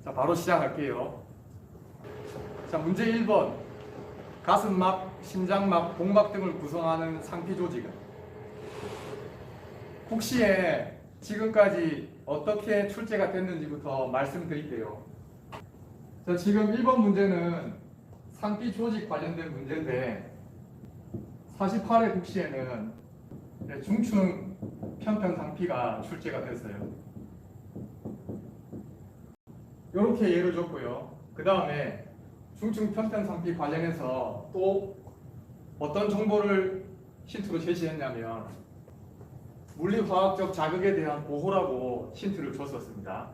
자, 바로 시작할게요. 자, 문제 1번. 가슴막, 심장막, 복막 등을 구성하는 상피 조직은 혹시에 지금까지 어떻게 출제가 됐는지부터 말씀드릴게요. 자, 지금 1번 문제는 상피 조직 관련된 문제인데 48회 국시에는 중층 편편 상피가 출제가 됐어요. 이렇게 예를 줬고요. 그 다음에 중층 편편 상피 관련해서 또 어떤 정보를 힌트로 제시했냐면 물리화학적 자극에 대한 보호라고 힌트를 줬었습니다.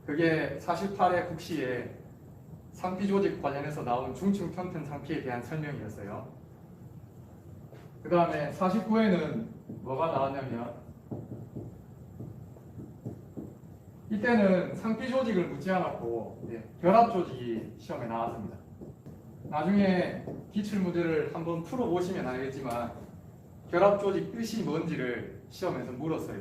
그게 48회 국시에 상피 조직 관련해서 나온 중층 편편 상피에 대한 설명이었어요. 그 다음에 49회는 뭐가 나왔냐면 이때는 상피 조직을 묻지 않았고 결합 조직이 시험에 나왔습니다. 나중에 기출 문제를 한번 풀어보시면 알겠지만 결합 조직 뜻이 뭔지를 시험에서 물었어요.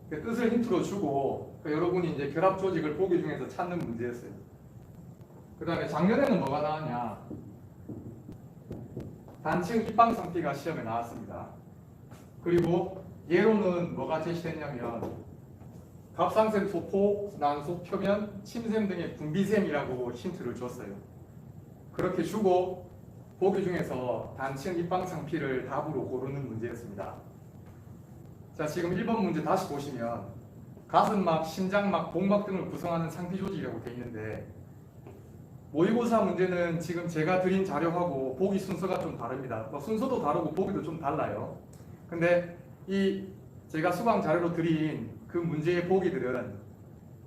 그 뜻을 힌트로 주고 여러분이 이제 결합 조직을 보기 중에서 찾는 문제였어요. 그 다음에 작년에는 뭐가 나왔냐? 단층 입방 상피가 시험에 나왔습니다. 그리고 예로는 뭐가 제시됐냐면 갑상샘 소포, 난소 표면, 침샘 등의 분비샘이라고 힌트를 줬어요. 그렇게 주고 보기 중에서 단층 입방 상피를 답으로 고르는 문제였습니다. 자, 지금 1번 문제 다시 보시면 가슴막, 심장막, 복막 등을 구성하는 상피 조직이라고 되어 있는데 모의고사 문제는 지금 제가 드린 자료하고 보기 순서가 좀 다릅니다. 순서도 다르고 보기도 좀 달라요. 근데 이 제가 수강 자료로 드린 그 문제의 보기들은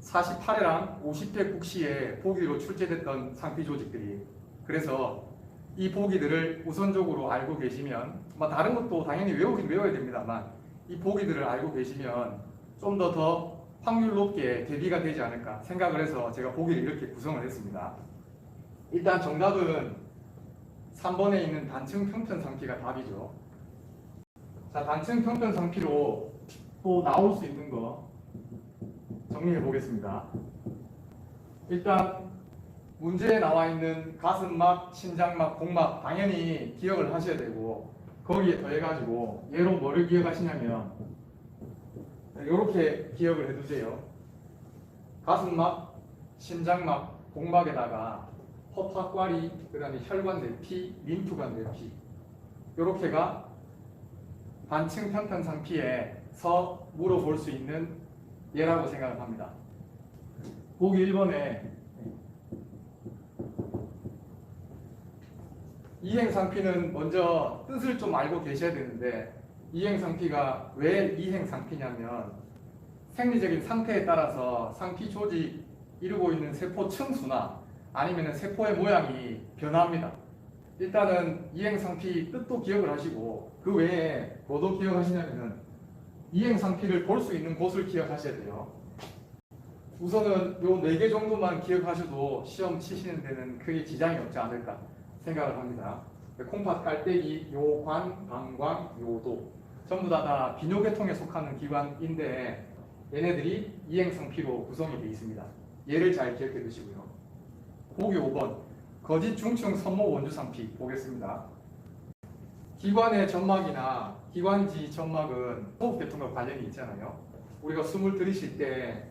48회랑 50회 국시에 보기로 출제됐던 상피 조직들이, 그래서 이 보기들을 우선적으로 알고 계시면 다른 것도 당연히 외우긴 외워야 됩니다만 이 보기들을 알고 계시면 좀 더 확률 높게 대비가 되지 않을까 생각을 해서 제가 보기를 이렇게 구성을 했습니다. 일단 정답은 3번에 있는 단층 편편 상피가 답이죠. 자, 단층 편편 상피로 또 나올 수 있는 거 정리해 보겠습니다. 일단 문제에 나와 있는 가슴막, 심장막, 복막 당연히 기억을 하셔야 되고 거기에 더해가지고 얘로 뭐를 기억하시냐면 이렇게 기억을 해두세요. 가슴막, 심장막, 복막에다가 허파과리, 그 다음에 혈관 내피, 림프관 내피 이렇게가 단층 편편 상피에서 물어볼 수 있는 예라고 생각을 합니다. 보기 1번에 이행상피는 먼저 뜻을 좀 알고 계셔야 되는데 이행상피가 왜 이행상피냐면 생리적인 상태에 따라서 상피 조직 이루고 있는 세포 층수나 아니면 세포의 모양이 변합니다. 일단은 이행상피 뜻도 기억을 하시고 그 외에 뭐도 기억하시냐면은 이행상피를 볼 수 있는 곳을 기억하셔야 돼요. 우선은 요 4개 정도만 기억하셔도 시험 치시는 데는 크게 지장이 없지 않을까 생각을 합니다. 콩팥, 깔때기, 요관, 방광, 요도 전부 다 비뇨계통에 속하는 기관인데 얘네들이 이행상피로 구성이 되어 있습니다. 얘를 잘 기억해 두시고요. 보기 5번 거짓 중층 선모 원주상피 보겠습니다. 기관의 점막이나 기관지 점막은 호흡계통과 관련이 있잖아요. 우리가 숨을 들이쉴 때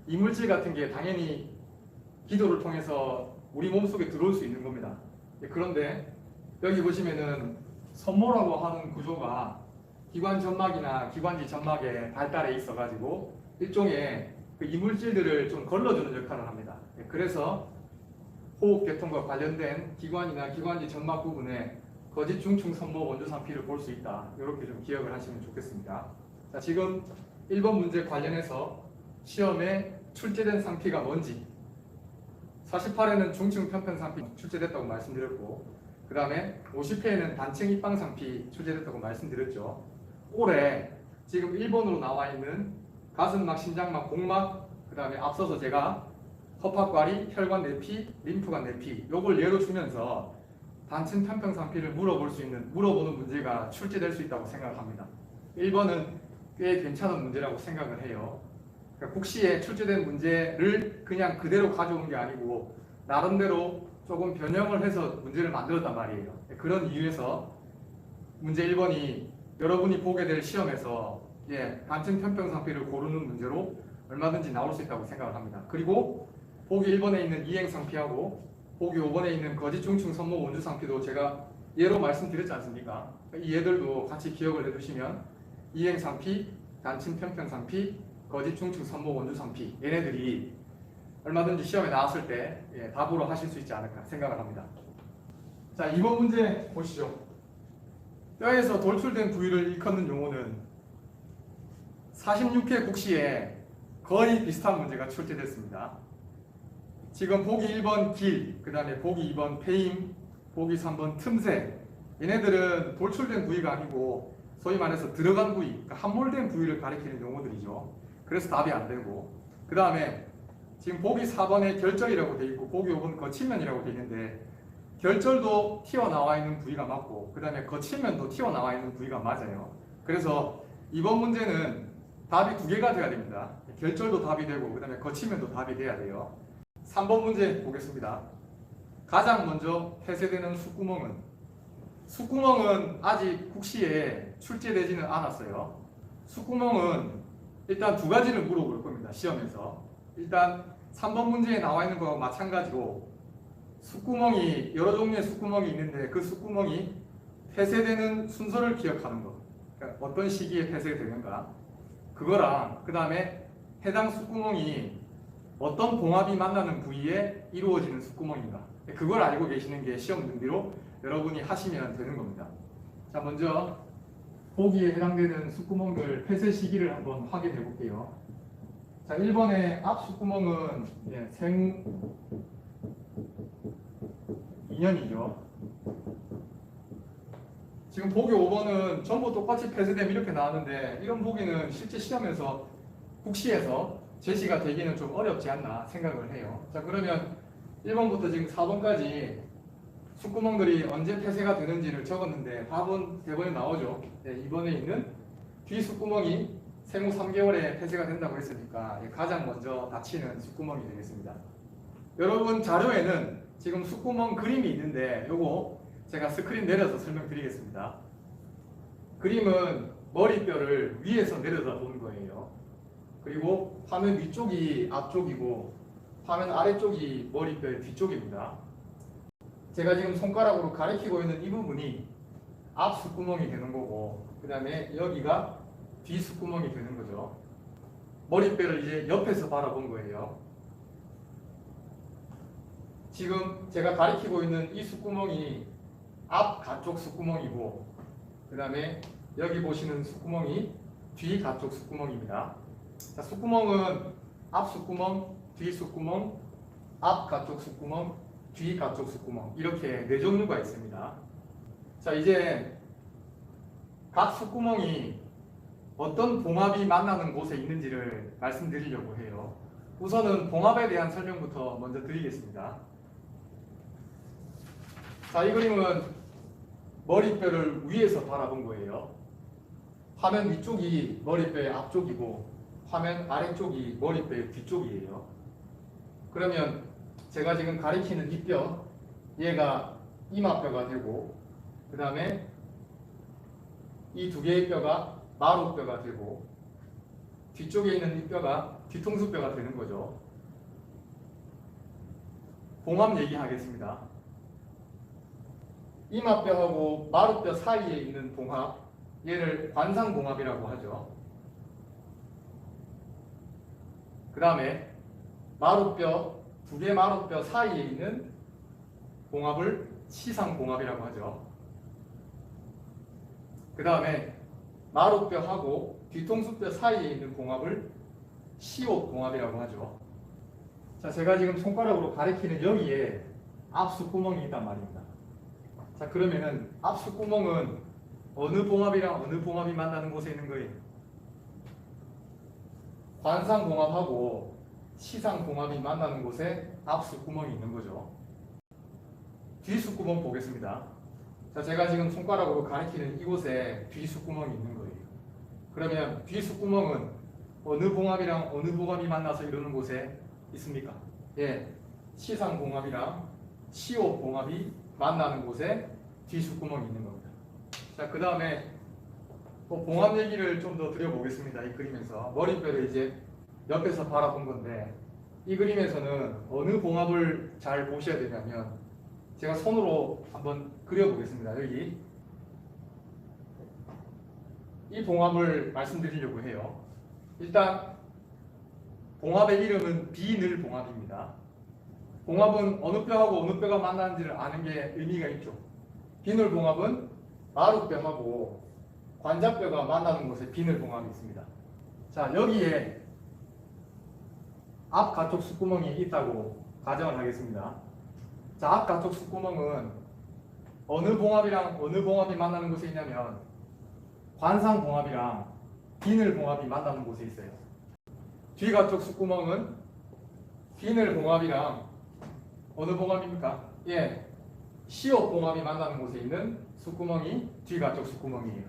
이물질 같은 게 당연히 기도를 통해서 우리 몸속에 들어올 수 있는 겁니다. 그런데 여기 보시면은 선모라고 하는 구조가 기관 점막이나 기관지 점막에 발달해 있어 가지고 일종의 그 이물질들을 좀 걸러주는 역할을 합니다. 그래서 호흡계통과 관련된 기관이나 기관지 점막 부분에 거짓 중층 선모 원주상피를 볼 수 있다. 이렇게 좀 기억을 하시면 좋겠습니다. 자, 지금 1번 문제 관련해서 시험에 출제된 상피가 뭔지 48회는 중층 편편 상피 출제됐다고 말씀드렸고 그 다음에 50회에는 단층 입방 상피 출제됐다고 말씀드렸죠. 올해 지금 1번으로 나와 있는 가슴막, 심장막, 복막 그 다음에 앞서서 제가 허파과리, 혈관 내피, 림프관 내피 요걸 예로 주면서 단층 편편 상피를 물어보는 문제가 출제될 수 있다고 생각합니다. 1번은 꽤 괜찮은 문제라고 생각을 해요. 그러니까 국시에 출제된 문제를 그냥 그대로 가져온 게 아니고 나름대로 조금 변형을 해서 문제를 만들었단 말이에요. 그런 이유에서 문제 1번이 여러분이 보게 될 시험에서 단층 편평상피를 고르는 문제로 얼마든지 나올 수 있다고 생각을 합니다. 그리고 보기 1번에 있는 이행상피하고 보기 5번에 있는 거짓중충 선모 원주상피도 제가 예로 말씀드렸지 않습니까? 이 얘들도 같이 기억을 해두시면 이행상피, 단층 편평상피, 거짓중충 선모 원주상피 얘네들이 얼마든지 시험에 나왔을 때 답으로 하실 수 있지 않을까 생각을 합니다. 자, 이번 문제 보시죠. 뼈에서 돌출된 부위를 일컫는 용어는 46회 국시에 거의 비슷한 문제가 출제됐습니다. 지금 보기 1번 길, 그 다음에 보기 2번 패임, 보기 3번 틈새 얘네들은 돌출된 부위가 아니고 소위 말해서 들어간 부위, 그러니까 함몰된 부위를 가리키는 용어들이죠. 그래서 답이 안 되고 그 다음에 지금 보기 4번에 결절이라고 되어 있고 보기 5번 거칠면이라고 되어 있는데 결절도 튀어나와 있는 부위가 맞고 그 다음에 거칠면도 튀어나와 있는 부위가 맞아요. 그래서 이번 문제는 답이 두 개가 돼야 됩니다. 결절도 답이 되고 그 다음에 거칠면도 답이 돼야 돼요. 3번 문제 보겠습니다. 가장 먼저 폐쇄되는 숫구멍은 아직 국시에 출제되지는 않았어요. 숫구멍은 일단 두 가지를 물어볼 겁니다. 시험에서. 일단 3번 문제에 나와 있는 거와 마찬가지로 숫구멍이 여러 종류의 숫구멍이 있는데 그 숫구멍이 폐쇄되는 순서를 기억하는 것. 그러니까 어떤 시기에 폐쇄되는가. 그거랑 그 다음에 해당 숫구멍이 어떤 봉합이 만나는 부위에 이루어지는 숫구멍인가. 그걸 알고 계시는 게 시험 준비로 여러분이 하시면 되는 겁니다. 자, 먼저 보기에 해당되는 숫구멍들 폐쇄 시기를 한번 확인해 볼게요. 자, 1번의 앞 숫구멍은 생후 2년이죠. 지금 보기 5번은 전부 똑같이 폐쇄되면 이렇게 나왔는데 이런 보기는 실제 시험에서 국시에서 제시가 되기는 좀 어렵지 않나 생각을 해요. 자, 그러면 1번부터 지금 4번까지 숫구멍들이 언제 폐쇄가 되는지를 적었는데 답은 대본에 나오죠. 2번에 있는 뒤 숫구멍이 생후 3개월에 폐쇄가 된다고 했으니까 가장 먼저 닫히는 숫구멍이 되겠습니다. 여러분 자료에는 지금 숫구멍 그림이 있는데 요거 제가 스크린 내려서 설명드리겠습니다. 그림은 머리뼈를 위에서 내려다 본 거예요. 그리고 화면 위쪽이 앞쪽이고 화면 아래쪽이 머리뼈의 뒤쪽입니다. 제가 지금 손가락으로 가리키고 있는 이 부분이 앞 숫구멍이 되는 거고 그 다음에 여기가 뒤 숫구멍이 되는 거죠. 머리뼈를 이제 옆에서 바라본 거예요. 지금 제가 가리키고 있는 이 숫구멍이 앞 가쪽 숫구멍이고 그 다음에 여기 보시는 숫구멍이 뒤 가쪽 숫구멍입니다. 자, 숫구멍은 앞 숫구멍, 뒤 숫구멍, 앞 가쪽 숫구멍, 뒤 가쪽 숫구멍 이렇게 네 종류가 있습니다. 자, 이제 각 숫구멍이 어떤 봉합이 만나는 곳에 있는지를 말씀드리려고 해요. 우선은 봉합에 대한 설명부터 먼저 드리겠습니다. 자, 이 그림은 머리뼈를 위에서 바라본 거예요. 화면 위쪽이 머리뼈의 앞쪽이고 화면 아래쪽이 머리뼈의 뒤쪽이에요. 그러면 제가 지금 가리키는 이 뼈, 얘가 이마뼈가 되고 그 다음에 이 두 개의 뼈가 마루뼈가 되고 뒤쪽에 있는 이 뼈가 뒤통수뼈가 되는 거죠. 봉합 얘기하겠습니다. 이마뼈하고 마루뼈 사이에 있는 봉합, 얘를 관상봉합이라고 하죠. 그 다음에 마루뼈, 두 개 마루뼈 사이에 있는 봉합을 시상봉합이라고 하죠. 그 다음에 마루뼈하고 뒤통수뼈 사이에 있는 봉합을 시옷봉합이라고 하죠. 자, 제가 지금 손가락으로 가리키는 여기에 앞숫구멍이 있단 말입니다. 자, 그러면은 앞숫구멍은 어느 봉합이랑 어느 봉합이 만나는 곳에 있는 거예요? 관상봉합하고 시상봉합이 만나는 곳에 앞숫구멍이 있는 거죠. 뒷숫구멍 보겠습니다. 자, 제가 지금 손가락으로 가리키는 이곳에 뒷숫구멍이 있는 거예요. 그러면 뒷숫구멍은 어느 봉합이랑 어느 봉합이 만나서 이루는 곳에 있습니까? 예, 시상봉합이랑 시호봉합이 만나는 곳에 뒷숫구멍이 있는 겁니다. 자, 그 다음에 또 봉합 얘기를 좀 더 드려보겠습니다. 이 그림에서 머리뼈를 이제 옆에서 바라본 건데, 이 그림에서는 어느 봉합을 잘 보셔야 되냐면, 제가 손으로 한번 그려보겠습니다. 여기 이 봉합을 말씀드리려고 해요. 일단 봉합의 이름은 비늘봉합입니다. 봉합은 어느 뼈하고 어느 뼈가 만나는지를 아는 게 의미가 있죠. 비늘봉합은 마루뼈하고 관자뼈가 만나는 곳에 비늘봉합이 있습니다. 자, 여기에 앞 가쪽 숫구멍이 있다고 가정을 하겠습니다. 자, 앞 가쪽 숫구멍은 어느 봉합이랑 어느 봉합이 만나는 곳에 있냐면 관상봉합이랑 비늘봉합이 만나는 곳에 있어요. 뒤 가쪽 숫구멍은 비늘봉합이랑 어느 봉합입니까? 예, 시옷봉합이 만나는 곳에 있는 숫구멍이 뒤 가쪽 숫구멍이에요.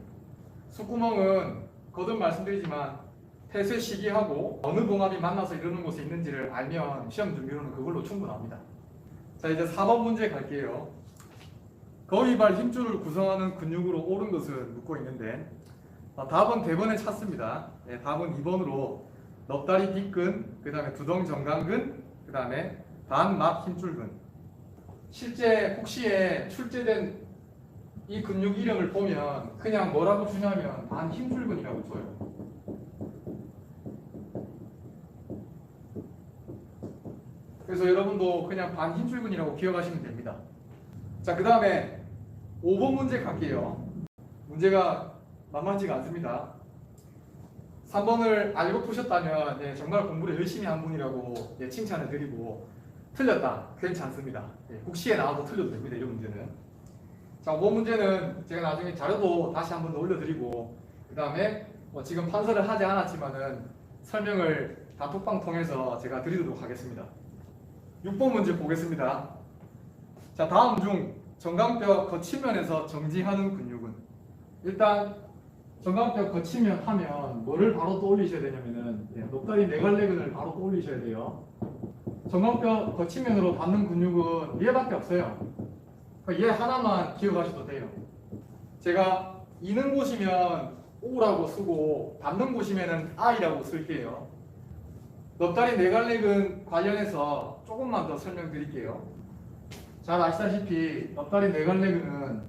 숫구멍은 거듭 말씀드리지만 폐쇄 시기하고 어느 봉합이 만나서 이루는 곳에 있는지를 알면 시험 준비로는 그걸로 충분합니다. 자, 이제 4번 문제 갈게요. 거위발 힘줄을 구성하는 근육으로 옳은 것은 묻고 있는데, 답은 대번에 찾습니다. 네, 답은 2번으로 넙다리 뒷근, 그 다음에 두덩 정강근, 그 다음에 반막 힘줄근. 실제 혹시에 출제된 이 근육 이름을 보면 그냥 뭐라고 주냐면 반 힘줄근이라고 줘요. 그래서 여러분도 그냥 반 힘줄근이라고 기억하시면 됩니다. 자, 그 다음에 5번 문제 갈게요. 문제가 만만치가 않습니다. 3번을 알고 푸셨다면 네, 정말 공부를 열심히 한 분이라고 네, 칭찬을 드리고, 틀렸다 괜찮습니다. 네, 국시에 나와도 틀려도 됩니다. 이런 문제는. 자, 5번 문제는 제가 나중에 자료도 다시 한번 더 올려드리고, 그 다음에 지금 판서를 하지 않았지만은 설명을 단톡방 통해서 제가 드리도록 하겠습니다. 6번 문제 보겠습니다. 자, 다음 중 정강뼈 거치면에서 정지하는 근육은? 일단 정강뼈 거치면 하면 뭐를 바로 떠올리셔야 되냐면은 넙다리 네갈래근을 바로 떠올리셔야 돼요. 정강뼈 거치면으로 닿는 근육은 얘밖에 없어요. 얘 하나만 기억하셔도 돼요. 제가 이는 곳이면 O라고 쓰고 닿는 곳이면은 I라고 쓸게요. 넙다리 네갈래근 관련해서 조금만 더 설명드릴게요. 잘 아시다시피 넙다리 네갈래근은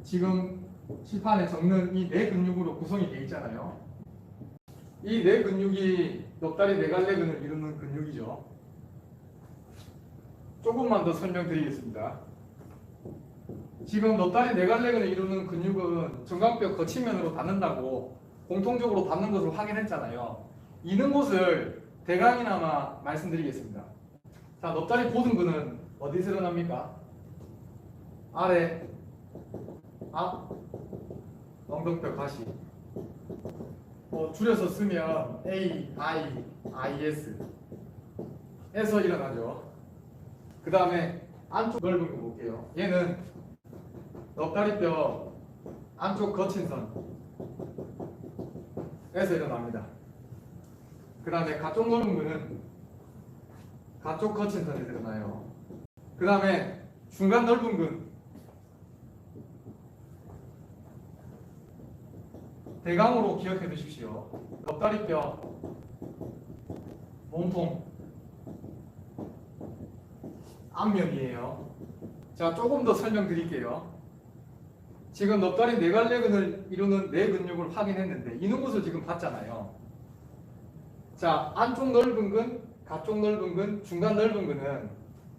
지금 칠판에 적는 이 네 근육으로 구성이 되어 있잖아요. 이 네 근육이 넙다리 네갈래근을 이루는 근육이죠. 조금만 더 설명드리겠습니다. 지금 넙다리 네갈래근을 이루는 근육은 정강뼈 거치면으로 닿는다고 공통적으로 닿는 것을 확인했잖아요. 이는 곳을 대강이나마 말씀드리겠습니다. 자, 넙다리 보등근은 어디서 일어납니까? 아래, 앞, 엉덩뼈 가시. 줄여서 쓰면 A, I, IS 에서 일어나죠. 그 다음에 안쪽 넓은 거 볼게요. 얘는 넙다리뼈 안쪽 거친 선에서 일어납니다. 그 다음에 가쪽 넓은 거는 가쪽 거친 선에서 일어나요. 그 다음에 중간 넓은 근 대강으로 기억해 두십시오. 넙다리뼈 몸통 앞면이에요. 자, 조금 더 설명드릴게요. 지금 넙다리 네갈래근을 이루는 네 근육을 확인했는데 이는 곳을 지금 봤잖아요. 자, 안쪽 넓은 근, 가쪽 넓은 근, 중간 넓은 근은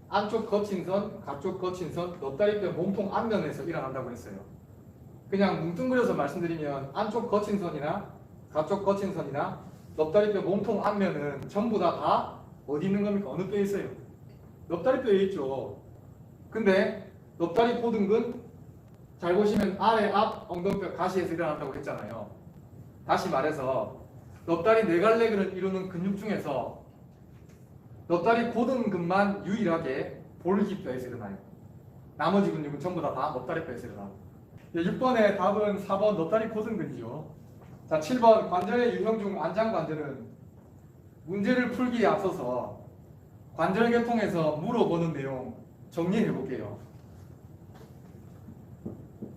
안쪽 거친 선, 가쪽 거친 선, 넙다리뼈 몸통 앞면에서 일어난다고 했어요. 그냥 뭉뚱그려서 말씀드리면 안쪽 거친 선이나 가쪽 거친 선이나 넙다리뼈 몸통 앞면은 전부 다 어디 있는 겁니까? 어느 뼈에 있어요? 넙다리뼈에 있죠. 근데 넙다리 보등근 잘 보시면 아래, 앞, 엉덩뼈 가시에서 일어난다고 했잖아요. 다시 말해서 넙다리 네갈래근을 이루는 근육 중에서 넙다리 보등근만 유일하게 볼기뼈에서 일어나요. 나머지 근육은 전부 다 넙다리뼈에서 일어나고. 6번의 답은 4번 넙다리 보등근이죠. 자, 7번 관절의 유형 중 안장관절은 문제를 풀기에 앞서서 관절계통에서 물어보는 내용 정리해 볼게요.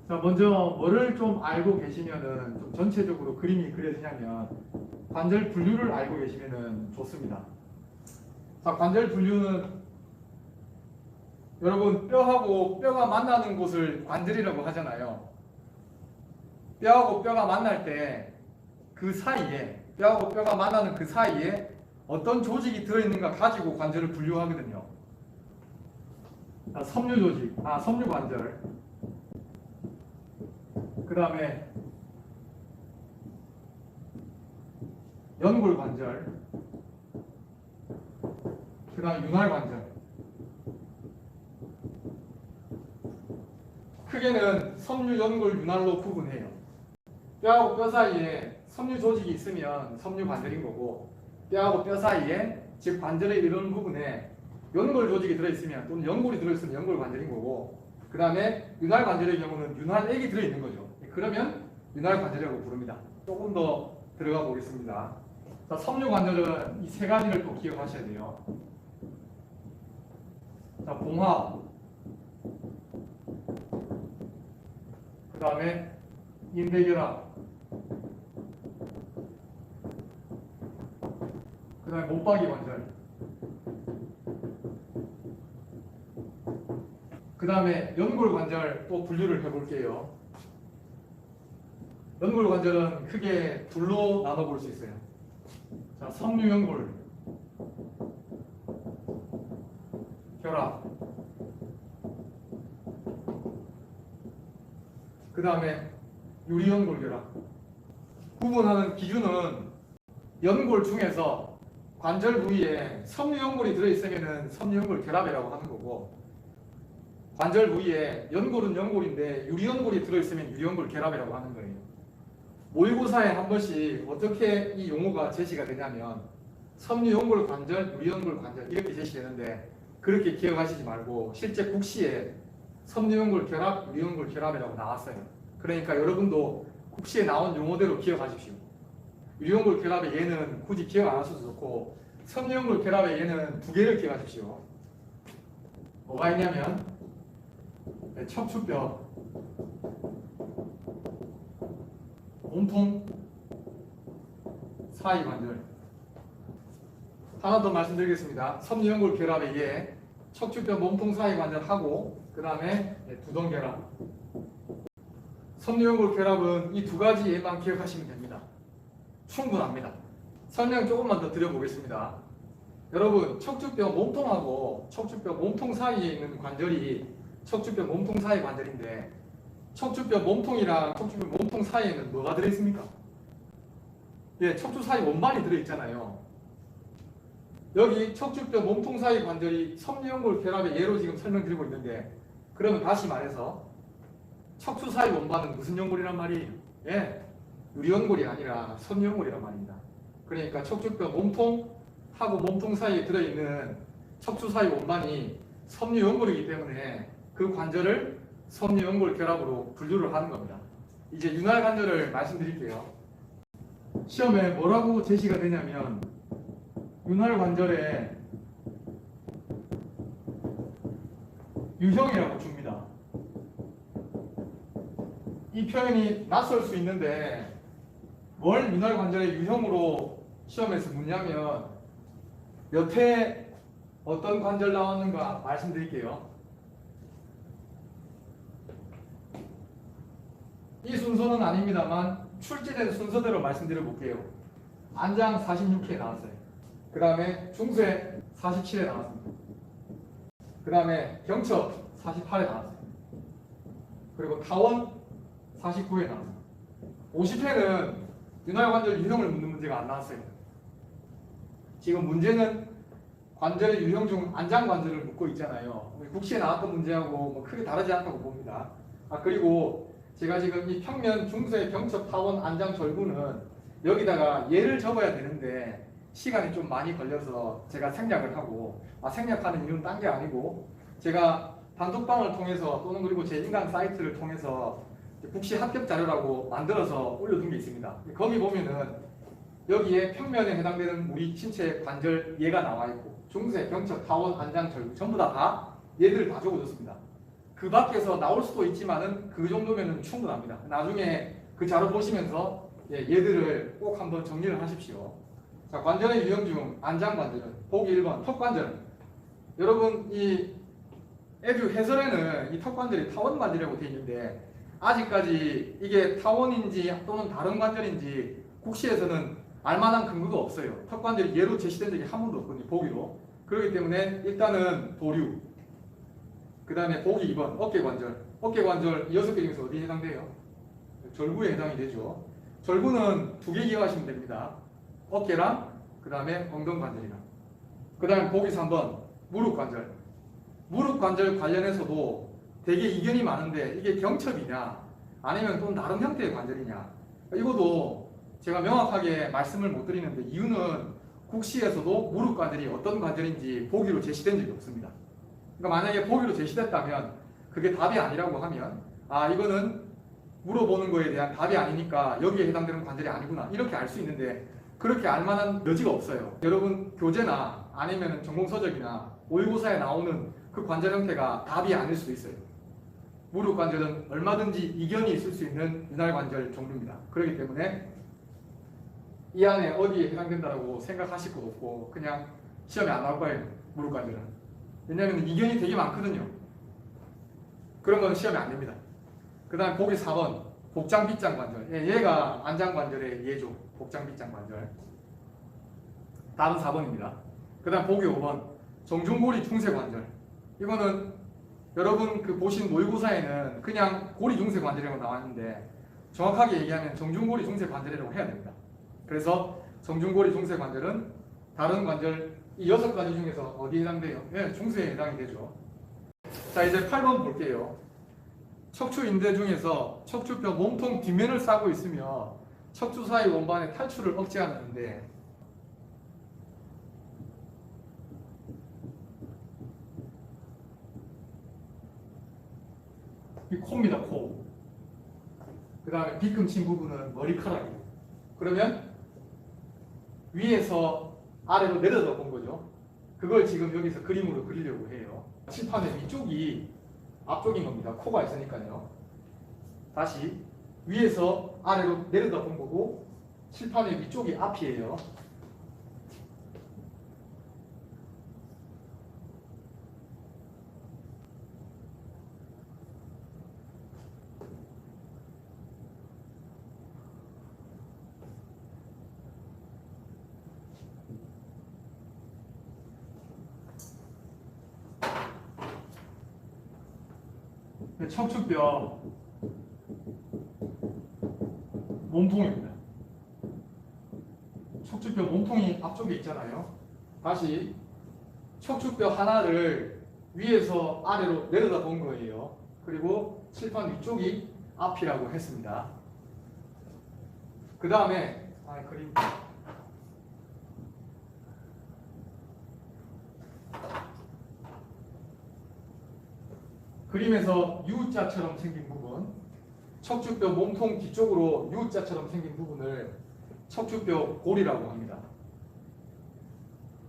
자, 먼저 뭐를 좀 알고 계시면은 좀 전체적으로 그림이 그려지냐면 관절 분류를 알고 계시면은 좋습니다. 자, 관절 분류는 여러분 뼈하고 뼈가 만나는 곳을 관절이라고 하잖아요. 뼈하고 뼈가 만날 때 그 사이에 뼈하고 뼈가 만나는 그 사이에 어떤 조직이 들어있는가 가지고 관절을 분류하거든요. 자, 섬유 조직, 섬유 관절. 그 다음에 연골 관절. 그 다음 윤활 관절. 크게는 섬유, 연골, 윤활로 구분해요. 뼈하고 뼈 사이에 섬유 조직이 있으면 섬유 관절인 거고, 뼈하고 뼈 사이에 즉 관절의 이런 부분에 연골 조직이 들어있으면 또는 연골이 들어있으면 연골 관절인 거고, 그 다음에 윤활 관절의 경우는 윤활액이 들어있는 거죠. 그러면 윤활 관절이라고 부릅니다. 조금 더 들어가 보겠습니다. 자, 섬유 관절은 이 세 가지를 또 기억하셔야 돼요. 자, 봉합, 그 다음에 인대결합, 그 다음에 못박이 관절, 그 다음에 연골 관절 또 분류를 해볼게요. 연골 관절은 크게 둘로 나눠볼 수 있어요. 자, 섬유 연골, 결합, 그 다음에 유리 연골 결합. 구분하는 기준은 연골 중에서 관절 부위에 섬유 연골이 들어있으면 섬유 연골 결합이라고 하는 거고, 관절 부위에 연골은 연골인데 유리 연골이 들어있으면 유리 연골 결합이라고 하는 거예요. 모의고사에 한 번씩 어떻게 이 용어가 제시가 되냐면 섬유 연골 관절, 유리 연골 관절 이렇게 제시되는데, 그렇게 기억하시지 말고 실제 국시에 섬유 연골 결합, 유리 연골 결합이라고 나왔어요. 그러니까 여러분도 국시에 나온 용어대로 기억하십시오. 유리 연골 결합의 얘는 굳이 기억 안 하셔도 좋고, 섬유 연골 결합의 얘는 두 개를 기억하십시오. 뭐가 있냐면 척추뼈, 몸통 사이 관절. 하나 더 말씀드리겠습니다. 섬유 연골 결합의 얘, 척추뼈 몸통 사이 관절하고, 그 다음에 두동 결합. 섬유 연골 결합은 이 두 가지 예만 기억하시면 됩니다. 충분합니다. 설명 조금만 더 드려보겠습니다. 여러분, 척추뼈 몸통하고 척추뼈 몸통 사이에 있는 관절이 척추뼈 몸통 사이 관절인데, 척추뼈 몸통이랑 척추뼈 몸통 사이에는 뭐가 들어있습니까? 예, 척추 사이 원반이 들어있잖아요. 여기 척추뼈 몸통 사이 관절이 섬유 연골 결합의 예로 지금 설명드리고 있는데, 그러면 다시 말해서 척추 사이 원반은 무슨 연골이란 말이에요? 예, 유리 연골이 아니라 섬유 연골이란 말입니다. 그러니까 척추뼈 몸통하고 몸통 사이에 들어있는 척추 사이 원반이 섬유 연골이기 때문에 그 관절을 섬유 연골 결합으로 분류를 하는 겁니다. 이제 윤활 관절을 말씀드릴게요. 시험에 뭐라고 제시가 되냐면 윤활 관절에 유형이라고 줍니다. 이 표현이 낯설 수 있는데 뭘 윤활 관절의 유형으로 시험에서 묻냐면 몇 회 어떤 관절 나왔는가 말씀드릴게요. 이 순서는 아닙니다만 출제된 순서대로 말씀드려 볼게요. 안장 46회 나왔어요. 그 다음에 중쇄 47회 나왔습니다. 그 다음에 경첩 48회 나왔어요. 그리고 타원 49회 나왔습니다. 50회는 윤활 관절 유형을 묻는 문제가 안 나왔어요. 지금 문제는 관절의 유형 중 안장 관절을 묻고 있잖아요. 국시에 나왔던 문제하고 뭐 크게 다르지 않다고 봅니다. 그리고 제가 지금 이 평면, 중쇄, 경첩, 타원, 안장, 절구는 여기다가 예를 적어야 되는데 시간이 좀 많이 걸려서 제가 생략을 하고, 생략하는 이유는 딴 게 아니고 제가 단톡방을 통해서 또는 그리고 제 인강 사이트를 통해서 국시 합격 자료라고 만들어서 올려둔 게 있습니다. 거기 보면은 여기에 평면에 해당되는 우리 신체 관절 얘가 나와 있고 중세, 경척, 타원, 안장, 절구 전부 다 얘들 다 적어줬습니다. 그 밖에서 나올 수도 있지만은 그 정도면은 충분합니다. 나중에 그 자료 보시면서 얘들을 꼭 한번 정리를 하십시오. 자, 관절의 유형 중 안장 관절은 보기 1번 턱 관절. 여러분 이 에듀 해설에는 이 턱 관절이 타원 관절이라고 되어 있는데 아직까지 이게 타원인지 또는 다른 관절인지 국시에서는 알만한 근거가 없어요. 턱 관절이 얘로 제시된 적이 한 번도 없거든요. 보기로. 그렇기 때문에 일단은 보류. 그 다음에 보기 2번 어깨 관절. 어깨 관절 6개 중에서 어디에 해당돼요? 절구에 해당이 되죠. 절구는 2개 기억하시면 됩니다. 어깨랑 그 다음에 엉덩 관절이랑. 그 다음에 보기 3번 무릎 관절. 무릎 관절 관련해서도 되게 이견이 많은데 이게 경첩이냐 아니면 또 다른 형태의 관절이냐 이것도 제가 명확하게 말씀을 못 드리는데 이유는 국시에서도 무릎 관절이 어떤 관절인지 보기로 제시된 적이 없습니다. 그러니까 만약에 보기로 제시됐다면 그게 답이 아니라고 하면 아 이거는 물어보는 거에 대한 답이 아니니까 여기에 해당되는 관절이 아니구나 이렇게 알 수 있는데 그렇게 알 만한 여지가 없어요. 여러분 교재나 아니면 전공서적이나 모의고사에 나오는 그 관절 형태가 답이 아닐 수도 있어요. 무릎 관절은 얼마든지 이견이 있을 수 있는 윤활 관절 종류입니다. 그렇기 때문에 이 안에 어디에 해당된다고 생각하실 것 없고 그냥 시험에 안 나올 거예요. 무릎 관절은. 왜냐하면 이견이 되게 많거든요. 그런 건 시험에 안 됩니다. 그 다음에 보기 4번 복장빗장 관절. 얘가 안장 관절의 예죠. 복장빗장 관절. 답은 4번입니다. 그 다음 보기 5번 정중고리 중세 관절. 이거는 여러분 그 보신 모의고사에는 그냥 고리 중세 관절이라고 나왔는데 정확하게 얘기하면 정중고리 중세 관절이라고 해야 됩니다. 그래서 정중고리 중세 관절은 다른 관절 이 6가지 중에서 어디에 해당돼요? 네, 중세에 해당이 되죠. 자 이제 8번 볼게요. 척추인대 중에서 척추뼈 몸통 뒷면을 싸고 있으며 척추 사이 원반의 탈출을 억제하는데 이 코입니다. 코. 그 다음에 뒤꿈치 부분은 머리카락이고 그러면 위에서 아래로 내려다 본 거죠. 그걸 지금 여기서 그림으로 그리려고 해요. 칠판의 위쪽이 앞쪽인 겁니다. 코가 있으니까요. 다시 위에서 아래로 내려다 본 거고 칠판의 위쪽이 앞이에요. 척추뼈 몸통입니다. 척추뼈 몸통이 앞쪽에 있잖아요. 다시 척추뼈 하나를 위에서 아래로 내려다 본 거예요. 그리고 칠판 위쪽이 앞이라고 했습니다. 그 다음에 그림 그림에서 U자처럼 생긴 부분, 척추뼈 몸통 뒤쪽으로 U자처럼 생긴 부분을 척추뼈 골이라고 합니다.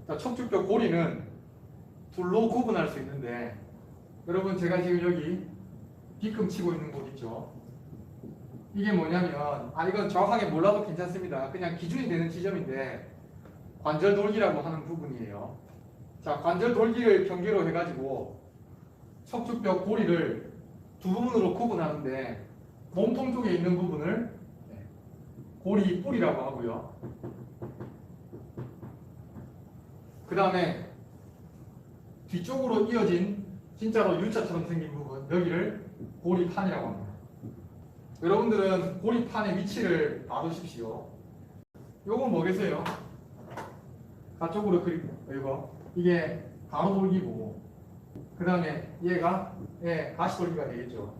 자, 척추뼈 골이는 둘로 구분할 수 있는데 여러분 제가 지금 여기 뒤꿈치고 있는 곳 있죠? 이게 뭐냐면 이건 정확하게 몰라도 괜찮습니다. 그냥 기준이 되는 지점인데 관절돌기라고 하는 부분이에요. 자, 관절돌기를 경계로 해가지고 척추뼈 고리를 두 부분으로 구분하는데 몸통 쪽에 있는 부분을 고리 뿌리라고 하고요. 그 다음에 뒤쪽으로 이어진 진짜로 U자처럼 생긴 부분 여기를 고리판이라고 합니다. 여러분들은 고리판의 위치를 봐두십시오. 요건 뭐겠어요? 가쪽으로 그리고 이게 가로돌기고 그 다음에 얘가 가시돌기가 되겠죠.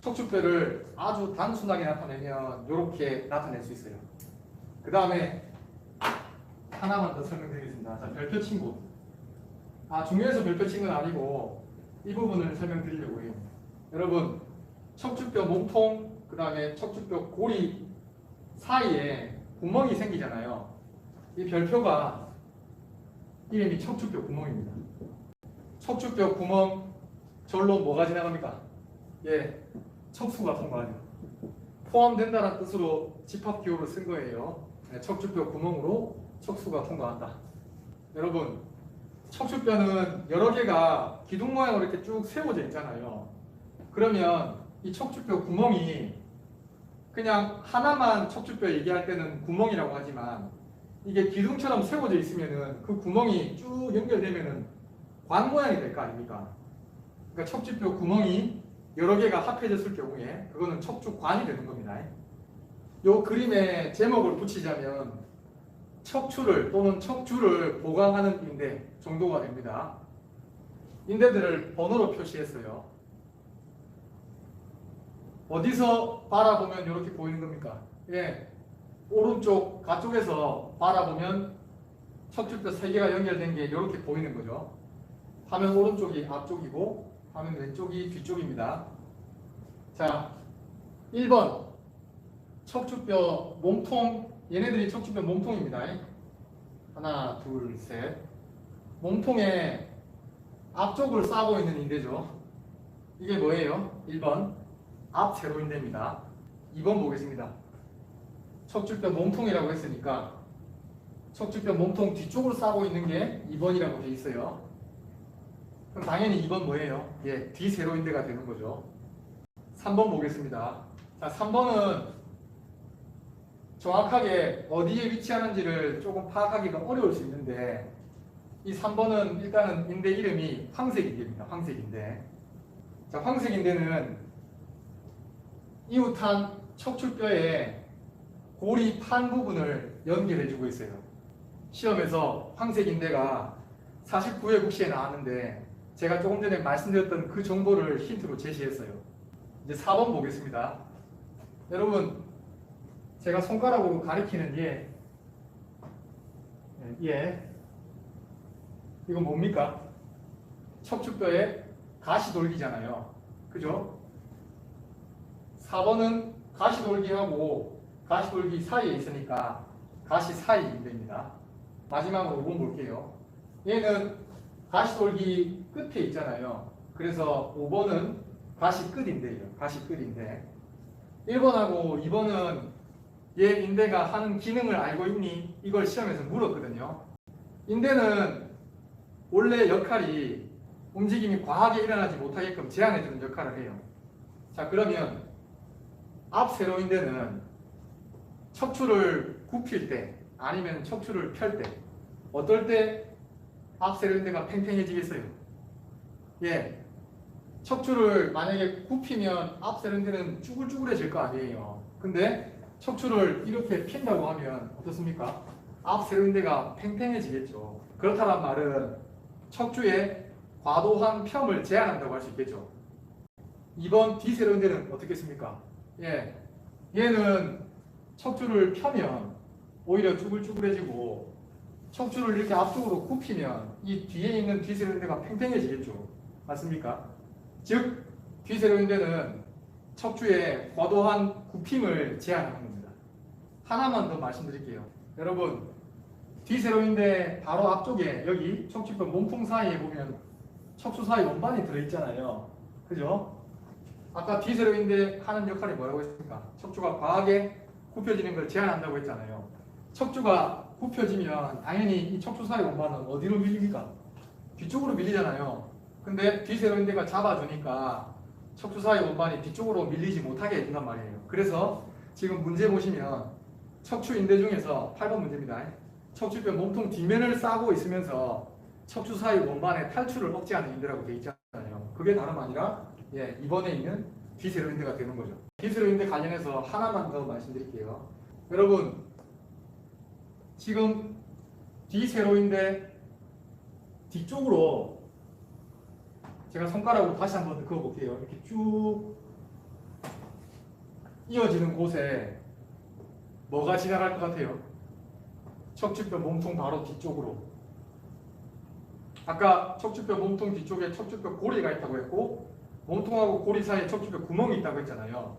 척추뼈를 아주 단순하게 나타내면 이렇게 나타낼 수 있어요. 그 다음에 하나만 더 설명드리겠습니다. 자, 별표 친구. 중요해서 별표 친 건 아니고 이 부분을 설명드리려고 해요. 여러분 척추뼈 몸통, 그 다음에 척추뼈 고리 사이에 구멍이 생기잖아요. 이 별표가 이름이 척추뼈 구멍입니다. 척추뼈 구멍 절로 뭐가 지나갑니까? 예, 척수가 통과하죠. 포함된다는 뜻으로 집합기호를 쓴 거예요. 네, 척추뼈 구멍으로 척수가 통과한다. 여러분, 척추뼈는 여러 개가 기둥 모양으로 이렇게 쭉 세워져 있잖아요. 그러면 이 척추뼈 구멍이 그냥 하나만 척추뼈 얘기할 때는 구멍이라고 하지만 이게 기둥처럼 세워져 있으면은 그 구멍이 쭉 연결되면은 관 모양이 될 거 아닙니까? 그러니까 척추뼈 구멍이 여러 개가 합해졌을 경우에 그거는 척추관이 되는 겁니다. 요 그림에 제목을 붙이자면 척추를 또는 척추를 보강하는 인대 정도가 됩니다. 인대들을 번호로 표시했어요. 어디서 바라보면 이렇게 보이는 겁니까? 예, 오른쪽 가쪽에서 바라보면 척추뼈 3개가 연결된 게 이렇게 보이는 거죠. 화면 오른쪽이 앞쪽이고 화면 왼쪽이 뒤쪽입니다. 자, 1번 척추뼈 몸통, 얘네들이 척추뼈 몸통입니다. 하나, 둘, 셋. 몸통에 앞쪽을 싸고 있는 인대죠. 이게 뭐예요? 1번 앞 세로인대입니다. 2번 보겠습니다. 척추뼈 몸통이라고 했으니까 척추뼈 몸통 뒤쪽으로 싸고 있는 게 2번이라고 돼 있어요. 그럼 당연히 2번 뭐예요? 예, 뒤세로인대가 되는 거죠. 3번 보겠습니다. 자, 3번은 정확하게 어디에 위치하는지를 조금 파악하기가 어려울 수 있는데 이 3번은 일단은 인대 이름이 황색인대입니다. 황색인대. 자, 황색인대는 이웃한 척추뼈의 고리 판 부분을 연결해주고 있어요. 시험에서 황색인대가 49회 국시에 나왔는데 제가 조금 전에 말씀드렸던 그 정보를 힌트로 제시했어요. 이제 4번 보겠습니다. 여러분, 제가 손가락으로 가리키는 이건 뭡니까? 척추뼈의 가시돌기잖아요. 그죠? 4번은 가시돌기하고 가시돌기 사이에 있으니까 가시 사이 인대입니다. 마지막으로 5번 볼게요. 얘는 가시돌기 끝에 있잖아요. 그래서 5번은 가시 끝인데요. 가시 끝인데 1번하고 2번은 얘 인대가 하는 기능을 알고 있니? 이걸 시험에서 물었거든요. 인대는 원래 역할이 움직임이 과하게 일어나지 못하게끔 제한해주는 역할을 해요. 자, 그러면 앞 세로인대는 척추를 굽힐 때 아니면 척추를 펼 때 어떨 때 앞 세로인대가 팽팽해지겠어요? 예, 척추를 만약에 굽히면 앞 세로인대는 쭈글쭈글해질 거 아니에요. 근데 척추를 이렇게 핀다고 하면 어떻습니까? 앞 세로인대가 팽팽해지겠죠. 그렇다는 말은 척추의 과도한 펴을 제한한다고 할 수 있겠죠. 2번 뒤세로인대는 어떻겠습니까? 예, 얘는 척추를 펴면 오히려 쭈글쭈글해지고 척추를 이렇게 앞쪽으로 굽히면 이 뒤에 있는 뒤세로인대가 팽팽해지겠죠. 맞습니까? 즉 뒤세로인대는 척추의 과도한 굽힘을 제한하는 겁니다. 하나만 더 말씀드릴게요. 여러분, 뒤세로인대 바로 앞쪽에 여기 척추뼈 몸통 사이에 보면 척추 사이 원반이 들어있잖아요. 그죠? 아까 뒤세로인대 하는 역할이 뭐라고 했습니까? 척추가 과하게 굽혀지는 걸 제한한다고 했잖아요. 척추가 굽혀지면 당연히 이 척추 사이 원반은 어디로 밀립니까? 뒤쪽으로 밀리잖아요. 근데 뒤세로인대가 잡아주니까 척추 사이 원반이 뒤쪽으로 밀리지 못하게 해준단 말이에요. 그래서 지금 문제 보시면 척추인대 중에서 8번 문제입니다. 척추뼈 몸통 뒷면을 싸고 있으면서 척추 사이 원반의 탈출을 억제하는 인대라고 되어 있잖아요. 그게 다름 아니라 2번에 있는 뒤세로인대가 되는 거죠. 뒤세로인대 관련해서 하나만 더 말씀드릴게요. 여러분, 지금 뒤세로인대 뒤쪽으로 제가 손가락으로 다시 한번 그어볼게요. 이렇게 쭉 이어지는 곳에 뭐가 지나갈 것 같아요? 척추뼈 몸통 바로 뒤쪽으로. 아까 척추뼈 몸통 뒤쪽에 척추뼈 고리가 있다고 했고 몸통하고 고리 사이에 척추뼈 구멍이 있다고 했잖아요.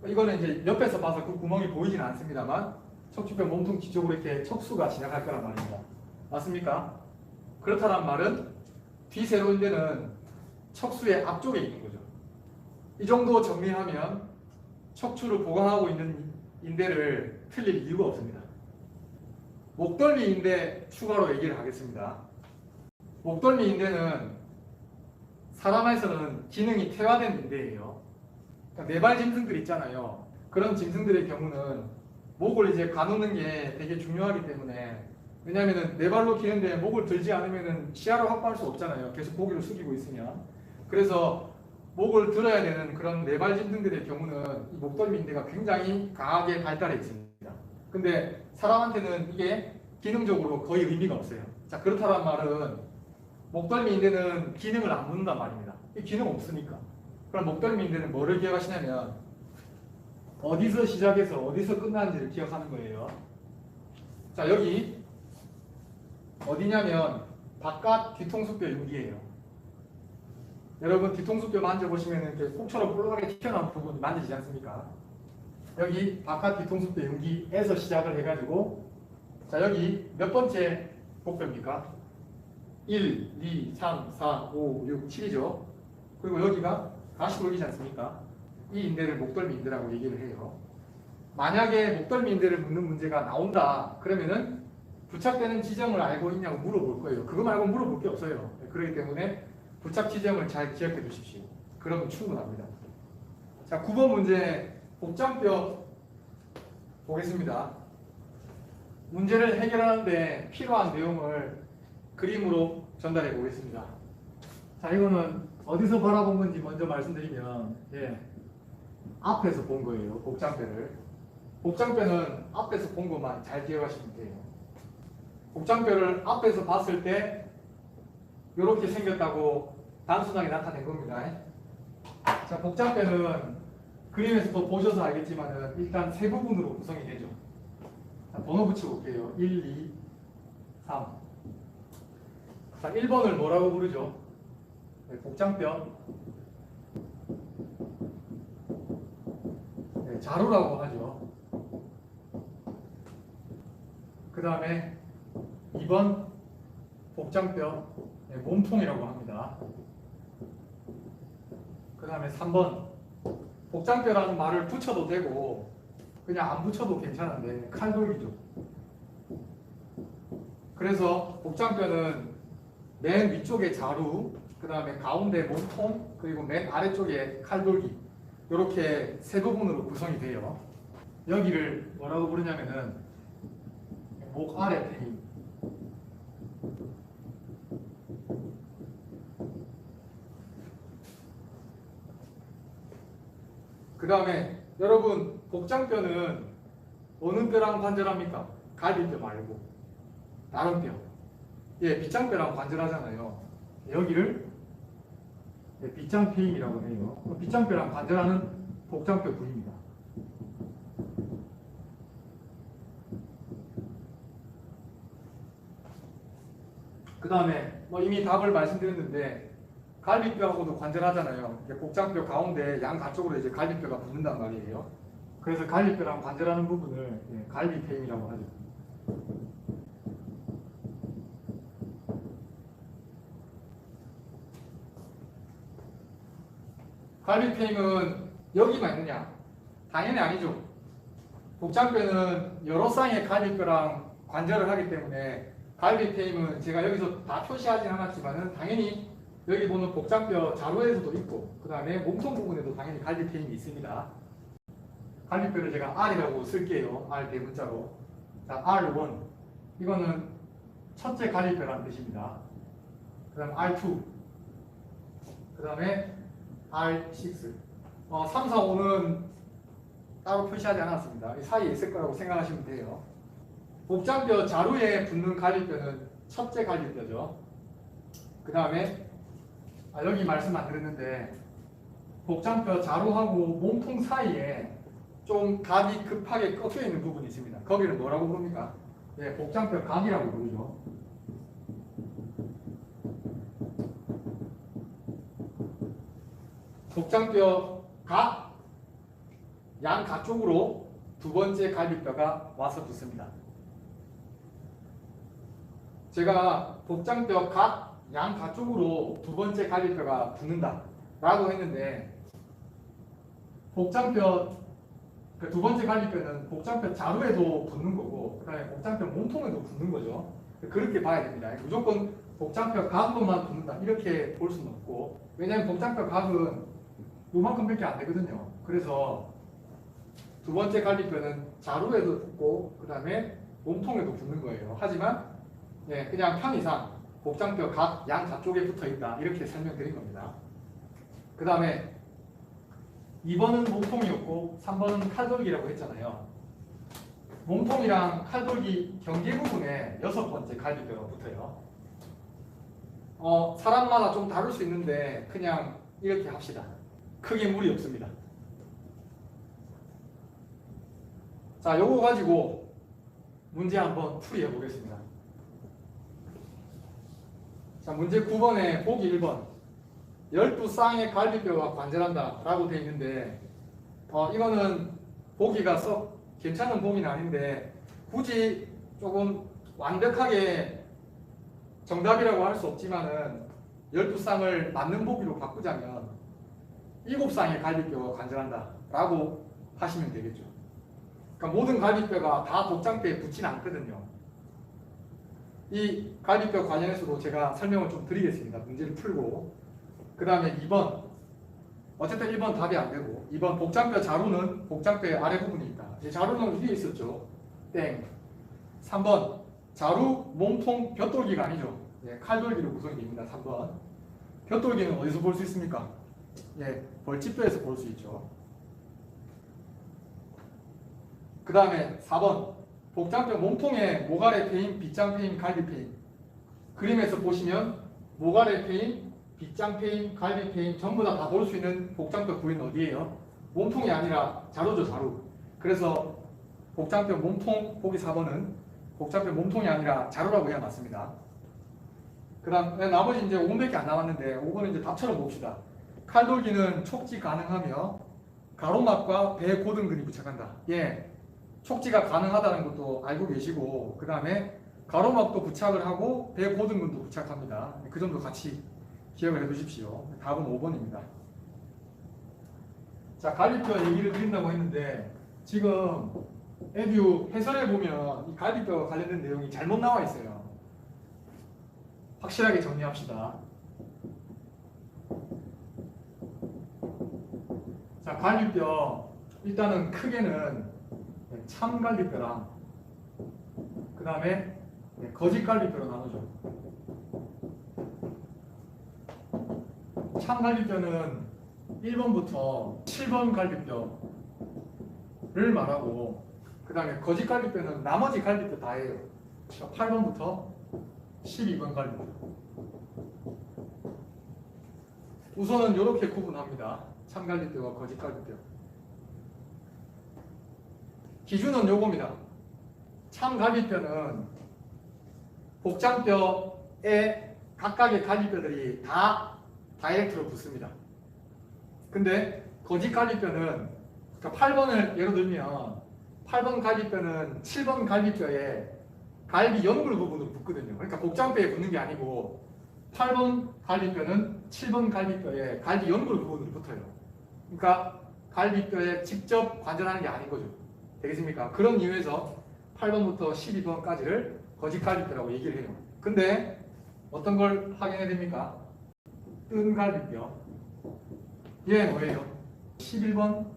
이거는 이제 옆에서 봐서 그 구멍이 보이지는 않습니다만 척추뼈 몸통 뒤쪽으로 이렇게 척수가 지나갈 거란 말입니다. 맞습니까? 그렇다는 말은 뒤세로인대는 척수의 앞쪽에 있는 거죠. 이 정도 정리하면 척추를 보강하고 있는 인대를 틀릴 이유가 없습니다. 목덜미 인대 추가로 얘기를 하겠습니다. 목덜미 인대는 사람에서는 기능이 퇴화된 인대예요. 그러니까 네발 짐승들 있잖아요. 그런 짐승들의 경우는 목을 이제 가누는 게 되게 중요하기 때문에, 왜냐하면 네 발로 기는데 목을 들지 않으면 시야를 확보할 수 없잖아요. 계속 고개를 숙이고 있으면. 그래서 목을 들어야 되는 그런 네발 짐승들의 경우는 이 목덜미 인대가 굉장히 강하게 발달해 있습니다. 근데 사람한테는 이게 기능적으로 거의 의미가 없어요. 자, 그렇다는 말은 목덜미 인대는 기능을 안 묻는단 말입니다. 이 기능 없으니까. 그럼 목덜미 인대는 뭐를 기억하시냐면 어디서 시작해서 어디서 끝나는지를 기억하는 거예요. 자, 여기 어디냐면 바깥 뒤통수뼈 여기예요. 여러분 뒤통수뼈 만져보시면 이렇게 콩처럼 볼록하게 튀어나온 부분 만지지 않습니까? 여기 바깥 뒤통수뼈 여기에서 시작을 해가지고, 자, 여기 몇 번째 복뼈입니까? 1, 2, 3, 4, 5, 6, 7이죠. 그리고 여기가 가시골기지 않습니까? 이 인대를 목덜미 인대라고 얘기를 해요. 만약에 목덜미 인대를 묻는 문제가 나온다 그러면은 부착되는 지점을 알고 있냐고 물어볼 거예요. 그거 말고 물어볼 게 없어요. 그렇기 때문에 부착 지점을 잘 기억해 두십시오. 그러면 충분합니다. 자, 9번 문제 복장뼈 보겠습니다. 문제를 해결하는데 필요한 내용을 그림으로 전달해 보겠습니다. 자, 이거는 어디서 바라본 건지 먼저 말씀드리면, 앞에서 본 거예요. 복장뼈를. 복장뼈는 앞에서 본 것만 잘 기억하시면 돼요. 복장뼈를 앞에서 봤을 때 이렇게 생겼다고 단순하게 나타낸 겁니다. 자, 복장뼈는 그림에서도 보셔서 알겠지만 일단 세 부분으로 구성이 되죠. 자, 번호 붙여볼게요. 1, 2, 3. 자, 1번을 뭐라고 부르죠? 네, 복장뼈. 네, 자루라고 하죠. 그 다음에 2번 복장뼈, 네, 몸통이라고 합니다. 그 다음에 3번 복장뼈라는 말을 붙여도 되고 그냥 안 붙여도 괜찮은데 칼돌기죠. 그래서 복장뼈는 맨 위쪽에 자루, 그 다음에 가운데 몸통, 그리고 맨 아래쪽에 칼돌기, 이렇게 세 부분으로 구성이 돼요. 여기를 뭐라고 부르냐면은 목 아래 페임. 그 다음에 여러분 복장뼈는 어느 뼈랑 관절합니까? 갈비뼈 말고 다른 뼈. 빗장뼈랑 관절하잖아요. 여기를 빗장페임이라고 해요. 빗장뼈랑 관절하는 복장뼈 부위입니다. 그 다음에 이미 답을 말씀드렸는데 갈비뼈하고도 관절하잖아요. 복장뼈 가운데 양가쪽으로 이제 갈비뼈가 붙는단 말이에요. 그래서 갈비뼈랑 관절하는 부분을 갈비페임이라고 하죠. 갈비페임은 여기만 있느냐? 당연히 아니죠. 복장뼈는 여러 쌍의 갈비뼈랑 관절을 하기 때문에 갈비페임은 제가 여기서 다 표시하진 않았지만은 당연히 여기 보는 복장뼈 자루에서도 있고 그 다음에 몸통 부분에도 당연히 갈비페임이 있습니다. 갈비뼈를 제가 R이라고 쓸게요. R 대문자로. 자, R1 이거는 첫째 갈비뼈라는 뜻입니다. 그 다음 R2 그 다음에 R6 3, 4, 5는 따로 표시하지 않았습니다. 이 사이에 있을 거라고 생각하시면 돼요. 복장뼈 자루에 붙는 갈비뼈는 첫째 갈비뼈죠. 그 다음에 여기 말씀 안 드렸는데 복장뼈 자루하고 몸통 사이에 좀 각이 급하게 꺾여 있는 부분이 있습니다. 거기를 뭐라고 부릅니까? 복장뼈 각이라고 부르죠. 복장뼈 양 가쪽으로 두 번째 갈비뼈가 와서 붙습니다. 제가 복장뼈 양 가쪽으로 두 번째 갈비뼈가 붙는다 라고 했는데, 복장뼈 그 두 번째 갈비뼈는 복장뼈 자루에도 붙는 거고, 그 다음에 복장뼈 몸통에도 붙는 거죠. 그렇게 봐야 됩니다. 무조건 복장뼈 각으로만 붙는다 이렇게 볼 수는 없고, 왜냐하면 복장뼈 각은 요만큼밖에 안 되거든요. 그래서 두 번째 갈비뼈는 자루에도 붙고 그 다음에 몸통에도 붙는 거예요. 하지만 그냥 편의상 복장뼈 양 가쪽에 붙어 있다 이렇게 설명드린 겁니다. 그 다음에 2번은 몸통이었고 3번은 칼돌기라고 했잖아요. 몸통이랑 칼돌기 경계 부분에 6번째 갈비뼈가 붙어요. 사람마다 좀 다를 수 있는데 그냥 이렇게 합시다. 크게 무리 없습니다. 자, 요거 가지고 문제 한번 풀이해 보겠습니다. 자, 문제 9번에 보기 1번 12쌍의 갈비뼈가 관절한다 라고 되어 있는데, 이거는 보기가 썩 괜찮은 보기는 아닌데 굳이 조금 완벽하게 정답이라고 할 수 없지만은 12쌍을 맞는 보기로 바꾸자면 7쌍의 갈비뼈가 관절한다 라고 하시면 되겠죠. 그러니까 모든 갈비뼈가 다 복장뼈에 붙지는 않거든요. 이 갈비뼈 관련해서도 제가 설명을 좀 드리겠습니다. 문제를 풀고. 그 다음에 2번, 어쨌든 1번 답이 안 되고, 2번 복장뼈 자루는 복장뼈의 아래 부분이 있다. 자루는 위에 있었죠. 땡. 3번 자루 몸통 벼돌기가 아니죠. 칼돌기로 구성이 됩니다. 3번. 벼돌기는 어디서 볼 수 있습니까? 벌집뼈에서 볼 수 있죠. 그 다음에 4번 복장뼈 몸통에 목 아래 패인, 빗장 패인, 갈비 패인. 그림에서 보시면 목 아래 패인, 빗장 패인, 갈비 패인 전부 다 볼 수 있는 복장뼈 부위는 어디예요? 몸통이 아니라 자루죠, 자루. 그래서 복장뼈 몸통 보기 4번은 복장뼈 몸통이 아니라 자루라고 해야 맞습니다. 그 다음 나머지 이제 5번밖에 안 남았는데 5번은 이제 답처럼 봅시다. 칼돌기는 촉지 가능하며 가로막과 배 고등근이 부착한다. 촉지가 가능하다는 것도 알고 계시고, 그 다음에 가로막도 부착을 하고 배 고등근도 부착합니다. 그 점도 같이 기억을 해 두십시오. 답은 5번입니다. 자, 갈비뼈 얘기를 드린다고 했는데 지금 에듀 해설에 보면 이 갈비뼈와 관련된 내용이 잘못 나와 있어요. 확실하게 정리합시다. 자, 갈비뼈 일단은 크게는 참갈비뼈랑 그 다음에 거짓갈비뼈로 나누죠. 참갈비뼈는 1번부터 7번 갈비뼈를 말하고, 그 다음에 거짓갈비뼈는 나머지 갈비뼈 다예요. 8번부터 12번 갈비뼈. 우선은 이렇게 구분합니다. 참갈비뼈와 거짓갈비뼈. 기준은 요겁니다. 참갈비뼈는 복장뼈에 각각의 갈비뼈들이 다 다이렉트로 붙습니다. 근데 거짓갈비뼈는, 그러니까 8번을 예로 들면 8번 갈비뼈는 7번 갈비뼈에 갈비 연골 부분으로 붙거든요. 그러니까 복장뼈에 붙는 게 아니고 8번 갈비뼈는 7번 갈비뼈에 갈비 연골 부분으로 붙어요. 그러니까 갈비뼈에 직접 관절하는 게 아닌 거죠. 되겠습니까? 그런 이유에서 8번부터 12번까지를 거짓갈비뼈라고 얘기를 해요. 근데 어떤 걸 확인해야 됩니까? 뜬 갈비뼈. 얘 뭐예요? 11번,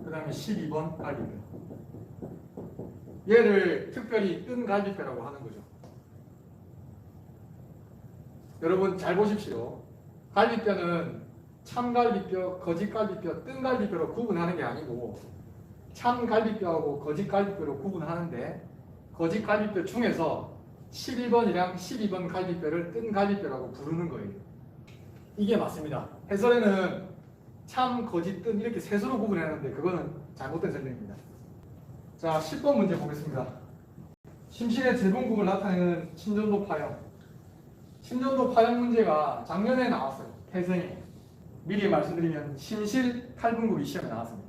그 다음에 12번 갈비뼈. 얘를 특별히 뜬 갈비뼈라고 하는 거죠. 여러분 잘 보십시오. 갈비뼈는 참갈비뼈, 거짓갈비뼈, 뜬 갈비뼈로 구분하는 게 아니고 참갈비뼈하고 거짓갈비뼈로 구분하는데, 거짓갈비뼈 중에서 11번이랑 12번 갈비뼈를 뜬 갈비뼈라고 부르는 거예요. 이게 맞습니다. 해설에는 참, 거짓, 뜬 이렇게 셋으로 구분하는데 그거는 잘못된 설명입니다. 자, 10번 문제 보겠습니다. 심실의 재분국을 나타내는 심전도 파형. 심전도 파형 문제가 작년에 나왔어요. 태생에. 미리 말씀드리면 심실 탈분국이 시험에 나왔습니다.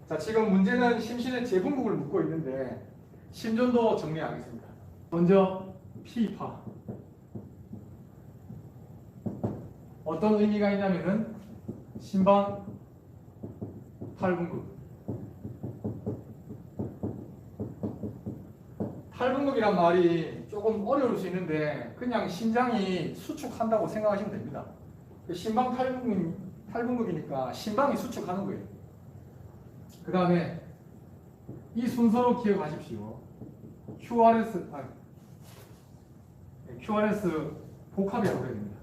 자, 지금 문제는 심실의 재분국을 묻고 있는데 심전도 정리하겠습니다. 먼저 P파. 어떤 의미가 있냐면은 신방 탈분국. 탈분국이란 말이 조금 어려울 수 있는데 그냥 신장이 수축한다고 생각하시면 됩니다. 신방 탈분국이니까 신방이 수축하는 거예요. 그 다음에 이 순서로 기억하십시오. QRS 복합이라고 해야 됩니다.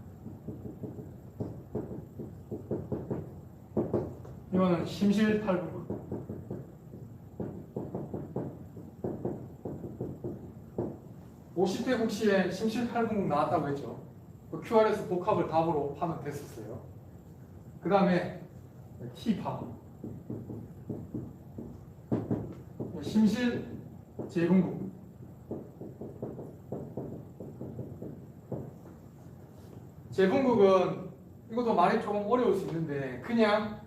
이거는 심실 탈분국. (50대) 국시에 심실 탈분국 나왔다고 했죠. 그 QRS 복합을 답으로 하면 됐었어요. 그 다음에 T파. 심실 재분국. 재분국은 이것도 말이 조금 어려울 수 있는데 그냥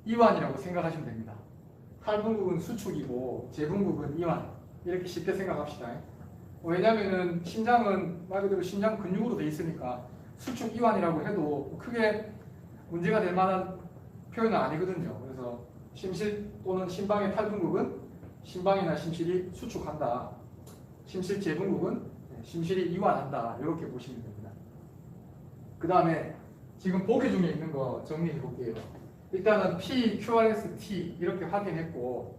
이완이라고 생각하시면 됩니다. 탈분국은 수축이고 재분국은 이완. 이렇게 쉽게 생각합시다. 왜냐면은 신장은 말 그대로 신장 근육으로 돼 있으니까 수축 이완이라고 해도 크게 문제가 될 만한 표현은 아니거든요. 그래서 심실 또는 심방의 탈분국은 심방이나 심실이 수축한다. 심실 재분국은 심실이 이완한다. 이렇게 보시면 됩니다. 그 다음에 지금 보기 중에 있는 거 정리해 볼게요. 일단은 P, QRS, T 이렇게 확인했고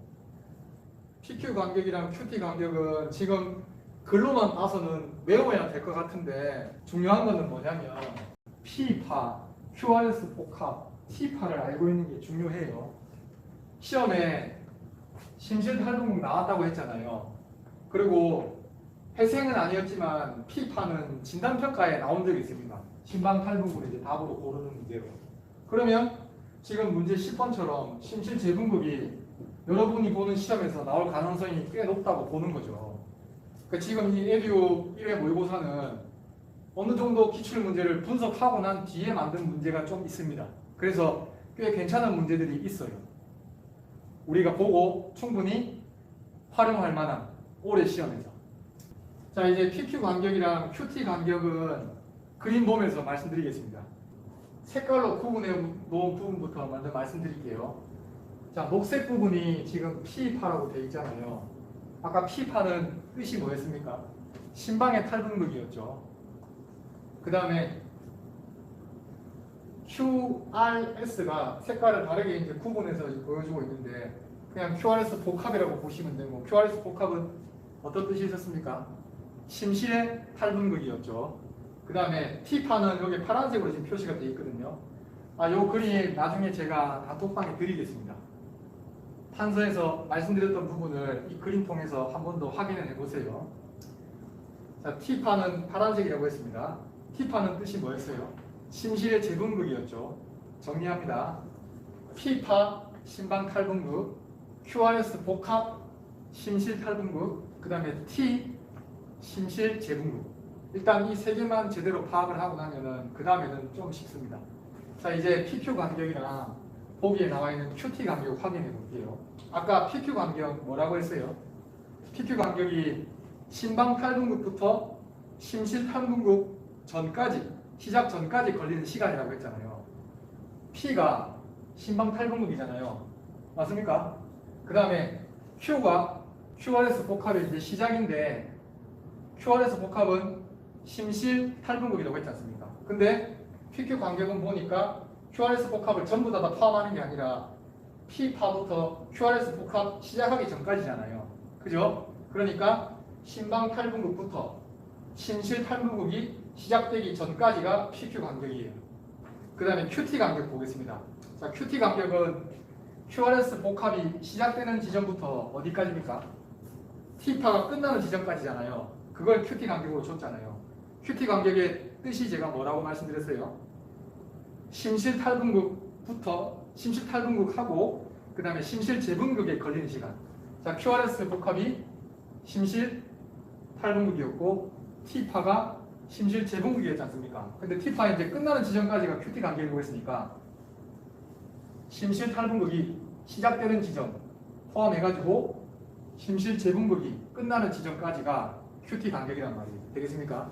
PQ 간격이랑 QT 간격은 지금 글로만 봐서는 외워야 될 것 같은데 중요한 거는 뭐냐면 P파, QRS 복합, T파를 알고 있는 게 중요해요. 시험에 심실 탈분국 나왔다고 했잖아요. 그리고 회생은 아니었지만 P파는 진단평가에 나온 적이 있습니다. 심방 탈분국을 이제 답으로 고르는 문제로. 그러면 지금 문제 10번처럼 심실 재분국이 여러분이 보는 시험에서 나올 가능성이 꽤 높다고 보는 거죠. 그러니까 지금 이 에듀 1회 모의고사는 어느 정도 기출 문제를 분석하고 난 뒤에 만든 문제가 좀 있습니다. 그래서 꽤 괜찮은 문제들이 있어요. 우리가 보고 충분히 활용할 만한 올해 시험에서. 자, 이제 PQ 간격이랑 QT 간격은 그림 보면서 말씀드리겠습니다. 색깔로 구분해 놓은 부분부터 먼저 말씀드릴게요. 자, 녹색 부분이 지금 P파라고 되어 있잖아요. 아까 P파는 뜻이 뭐였습니까? 심방의 탈분국이었죠. 그 다음에 QRS가 색깔을 다르게 이제 구분해서 보여주고 있는데 그냥 QRS 복합이라고 보시면 되고 QRS 복합은 어떤 뜻이 있었습니까? 심실의 탈분국이었죠. 그 다음에 T파는 여기 파란색으로 지금 표시가 되어 있거든요. 요 그림 나중에 제가 단톡방에 드리겠습니다. 판서에서 말씀드렸던 부분을 이 그림 통해서 한 번 더 확인해 보세요. 자, T파는 파란색이라고 했습니다. T파는 뜻이 뭐였어요? 심실의 재분국이었죠. 정리합니다. P파 심방 탈분국, QRS 복합 심실 탈분국, 그 다음에 T 심실 재분국. 일단 이 세 개만 제대로 파악을 하고 나면은 그 다음에는 좀 쉽습니다. 자, 이제 PQ 간격이랑 보기에 나와 있는 QT 간격 확인해 볼게요. 아까 PQ 간격 뭐라고 했어요? PQ 간격이 심방 탈분국부터 심실 탈분국 전까지, 시작 전까지 걸리는 시간이라고 했잖아요. P가 심방 탈분국이잖아요. 맞습니까? 그 다음에 Q가 QRS 복합의 이제 시작인데 QRS 복합은 심실 탈분국이라고 했지 않습니까? 근데 PQ 간격은 보니까 QRS 복합을 전부 다 포함하는 게 아니라 P파부터 QRS 복합 시작하기 전까지잖아요. 그죠? 그러니까 심방 탈분국부터 심실 탈분국이 시작되기 전까지가 PQ 간격이에요. 그 다음에 QT 간격 보겠습니다. 자, QT 간격은 QRS 복합이 시작되는 지점부터 어디까지입니까? T파가 끝나는 지점까지잖아요. 그걸 QT 간격으로 줬잖아요. QT 간격의 뜻이 제가 뭐라고 말씀드렸어요? 심실 탈분국부터 심실 탈분국하고 그 다음에 심실 재분국에 걸리는 시간. 자, QRS 복합이 심실 탈분국이었고 T파가 심실 재분극이었지 않습니까? 근데 T파 이제 끝나는 지점까지가 QT 간격이라고 했으니까 심실 탈분극이 시작되는 지점 포함해가지고 심실 재분극이 끝나는 지점까지가 QT 간격이란 말이에요. 되겠습니까?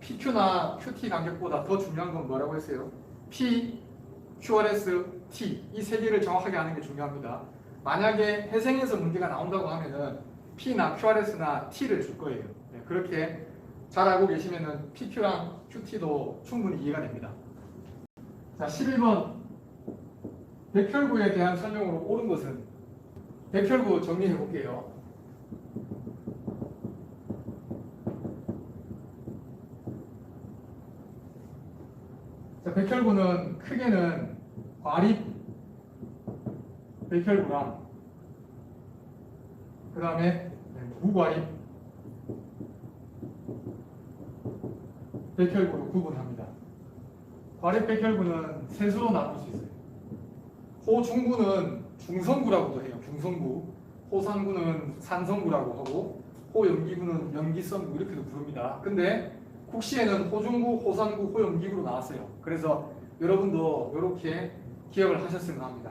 PQ나 QT 간격보다 더 중요한 건 뭐라고 했어요? P, QRS, T 이 세 개를 정확하게 아는 게 중요합니다. 만약에 회생에서 문제가 나온다고 하면은 P나 QRS나 T를 줄 거예요. 네, 그렇게 잘 알고 계시면은 PQ랑 QT도 충분히 이해가 됩니다. 자, 11번 백혈구에 대한 설명으로 옳은 것은 백혈구 정리해 볼게요. 자, 백혈구는 크게는 과립 백혈구랑 그 다음에 무과립 백혈구로 구분합니다. 과립 백혈구는 세 수로 나눌 수 있어요. 호중구는 중성구라고도 해요. 중성구. 호산구는 산성구라고 하고 호염기구는 염기성구 이렇게도 부릅니다. 근데 국시에는 호중구, 호산구, 호염기구로 나왔어요. 그래서 여러분도 이렇게 기억을 하셨으면 합니다.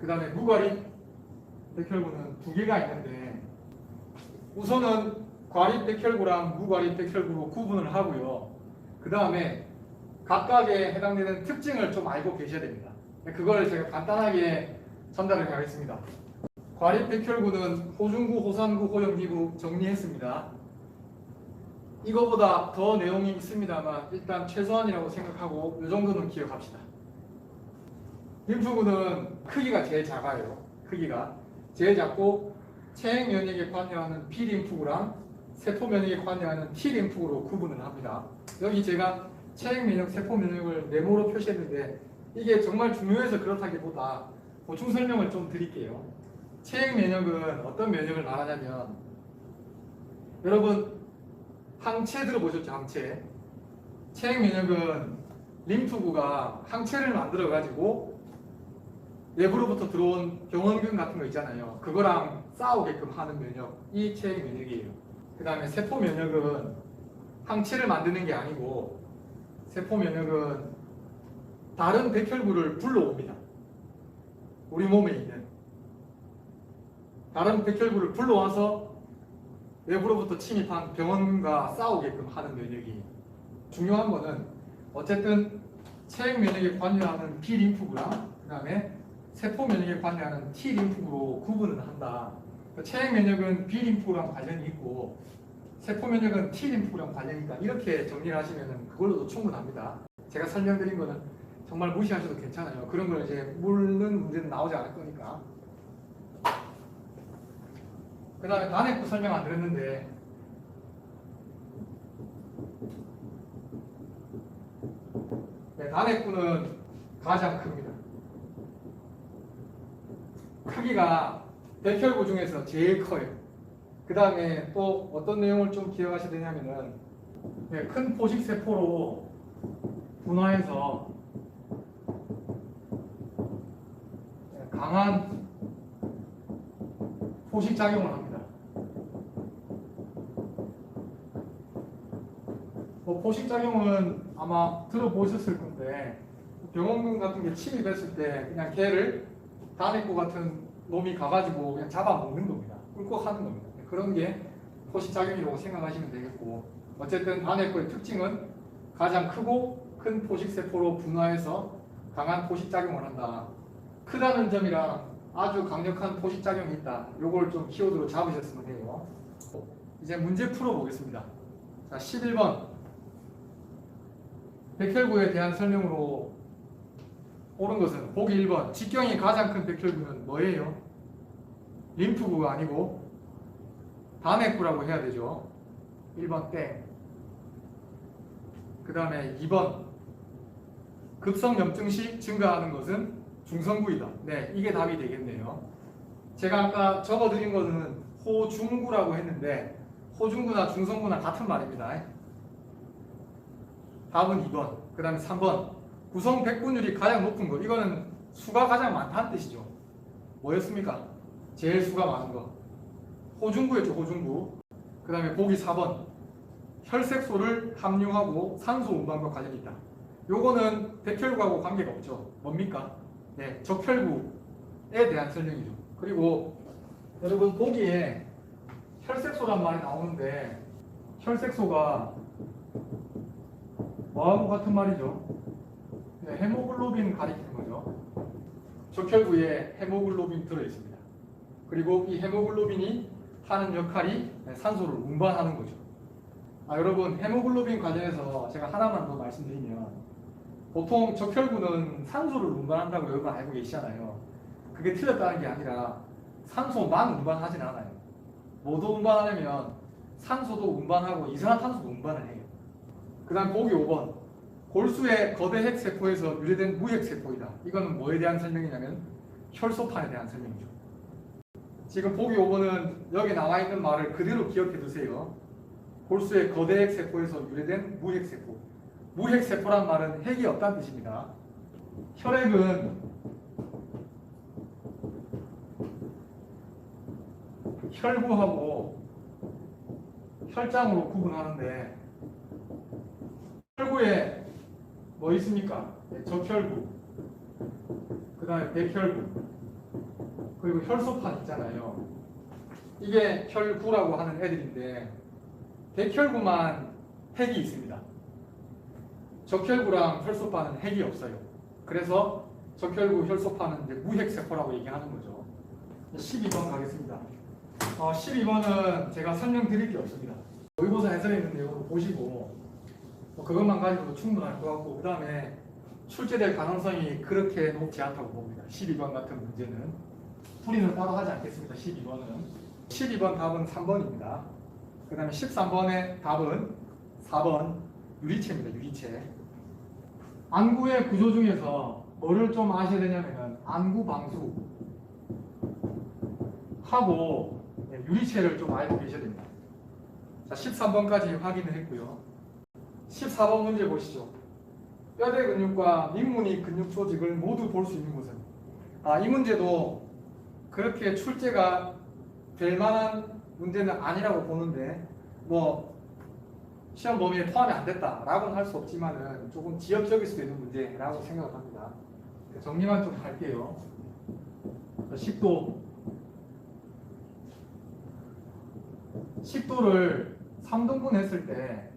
그 다음에 무과립 백혈구는 두 개가 있는데 우선은 과립 백혈구랑 무과립 백혈구로 구분을 하고요. 그 다음에 각각에 해당되는 특징을 좀 알고 계셔야 됩니다. 그걸 제가 간단하게 전달을 하겠습니다. 과립 백혈구는 호중구, 호산구, 호염기구 정리했습니다. 이거보다 더 내용이 있습니다만 일단 최소한이라고 생각하고 이 정도는 기억합시다. 림프구는 크기가 제일 작아요. 크기가 제일 작고 체액 면역에 관여하는 B림프구랑 세포 면역에 관여하는 T림프구로 구분을 합니다. 여기 제가 체액 면역, 세포 면역을 네모로 표시했는데 이게 정말 중요해서 그렇다기보다 보충 설명을 좀 드릴게요. 체액 면역은 어떤 면역을 말하냐면 여러분 항체 들어보셨죠? 항체. 체액 면역은 림프구가 항체를 만들어 가지고 외부로부터 들어온 병원균 같은 거 있잖아요. 그거랑 싸우게끔 하는 면역이 체액 면역이에요. 그 다음에 세포 면역은 항체를 만드는 게 아니고 세포 면역은 다른 백혈구를 불러옵니다. 우리 몸에 있는 다른 백혈구를 불러와서 외부로부터 침입한 병원과 싸우게끔 하는 면역이 중요한 거는 어쨌든 체액 면역에 관여하는 B림프구랑 그 다음에 세포 면역에 관여하는 T림프구로 구분을 한다. 체액 면역은 B림프구랑 관련이 있고 세포 면역은 T림프구랑 관련이 있다. 이렇게 정리를 하시면 그걸로도 충분합니다. 제가 설명드린 거는 정말 무시하셔도 괜찮아요. 그런 걸 이제 묻는 문제는 나오지 않을 거니까. 그 다음에 단핵구 설명 안 드렸는데 단핵구는 가장 큽니다. 크기가 백혈구 중에서 제일 커요. 그 다음에 또 어떤 내용을 좀 기억하셔야 되냐면은 큰 포식세포로 분화해서 강한 포식작용을 합니다. 포식작용은 아마 들어보셨을 건데 병원균 같은 게 침입했을 때 그냥 걔를 단핵구 같은 놈이 가가지고 그냥 잡아먹는 겁니다. 꿀꺽하는 겁니다. 그런 게 포식작용이라고 생각하시면 되겠고 어쨌든 단핵구의 특징은 가장 크고 큰 포식세포로 분화해서 강한 포식작용을 한다. 크다는 점이랑 아주 강력한 포식작용이 있다. 요걸 좀 키워드로 잡으셨으면 해요. 이제 문제 풀어보겠습니다. 자, 11번 백혈구에 대한 설명으로 옳은 것은 보기 1번 직경이 가장 큰 백혈구는 뭐예요? 림프구가 아니고 단핵구라고 해야 되죠. 1번 땡. 그 다음에 2번 급성염증 시 증가하는 것은 중성구이다. 네, 이게 답이 되겠네요. 제가 아까 적어드린 거는 호중구라고 했는데 호중구나 중성구나 같은 말입니다. 답은 2번. 그 다음에 3번 구성 백분율이 가장 높은 거. 이거는 수가 가장 많다는 뜻이죠. 뭐였습니까? 제일 수가 많은 거. 호중구였죠. 호중구. 그 다음에 보기 4번 혈색소를 함유하고 산소 운반과 관련이 있다. 요거는 백혈구하고 관계가 없죠. 뭡니까? 네, 적혈구에 대한 설명이죠. 그리고 여러분 보기에 혈색소란 말이 나오는데 혈색소가 뭐하고 같은 말이죠? 네, 헤모글로빈 가리키는 거죠. 적혈구에 헤모글로빈 들어있습니다. 그리고 이 헤모글로빈이 하는 역할이 산소를 운반하는 거죠. 여러분 헤모글로빈 관련해서 제가 하나만 더 말씀드리면 보통 적혈구는 산소를 운반한다고 여러분 알고 계시잖아요. 그게 틀렸다는 게 아니라 산소만 운반하진 않아요. 뭐도 운반하냐면 산소도 운반하고 이산화탄소도 운반을 해요. 그 다음 보기 5번 골수의 거대 핵세포에서 유래된 무핵세포이다. 이거는 뭐에 대한 설명이냐면 혈소판에 대한 설명이죠. 지금 보기 5번은 여기 나와 있는 말을 그대로 기억해 두세요. 골수의 거대 핵세포에서 유래된 무핵세포. 무핵세포란 말은 핵이 없다는 뜻입니다. 혈액은 혈구하고 혈장으로 구분하는데 혈구에 뭐 있습니까? 적혈구, 그 다음에 백혈구, 그리고 혈소판 있잖아요. 이게 혈구라고 하는 애들인데 백혈구만 핵이 있습니다. 적혈구랑 혈소판은 핵이 없어요. 그래서 적혈구, 혈소판은 이제 무핵세포라고 얘기하는 거죠. 12번 가겠습니다. 12번은 제가 설명드릴 게 없습니다. 모의고사 해설에 있는 내용을 보시고 그것만 가지고도 충분할 것 같고 그 다음에 출제될 가능성이 그렇게 높지 않다고 봅니다. 12번 같은 문제는 풀이는 따로 하지 않겠습니다. 12번 답은 3번입니다. 그 다음에 13번의 답은 4번 유리체입니다. 유리체. 안구의 구조 중에서 뭐를 좀 아셔야 되냐면 안구 방수 하고 유리체를 좀 알고 계셔야 됩니다. 자, 13번까지 확인을 했고요. 14번 문제 보시죠. 뼈대 근육과 민무늬 근육 조직을 모두 볼 수 있는 곳은 이 문제도 그렇게 출제가 될 만한 문제는 아니라고 보는데 뭐 시험 범위에 포함이 안 됐다라고는 할 수 없지만은 조금 지역적일 수도 있는 문제라고 생각을 합니다. 정리만 좀 할게요. 식도를 3등분 했을 때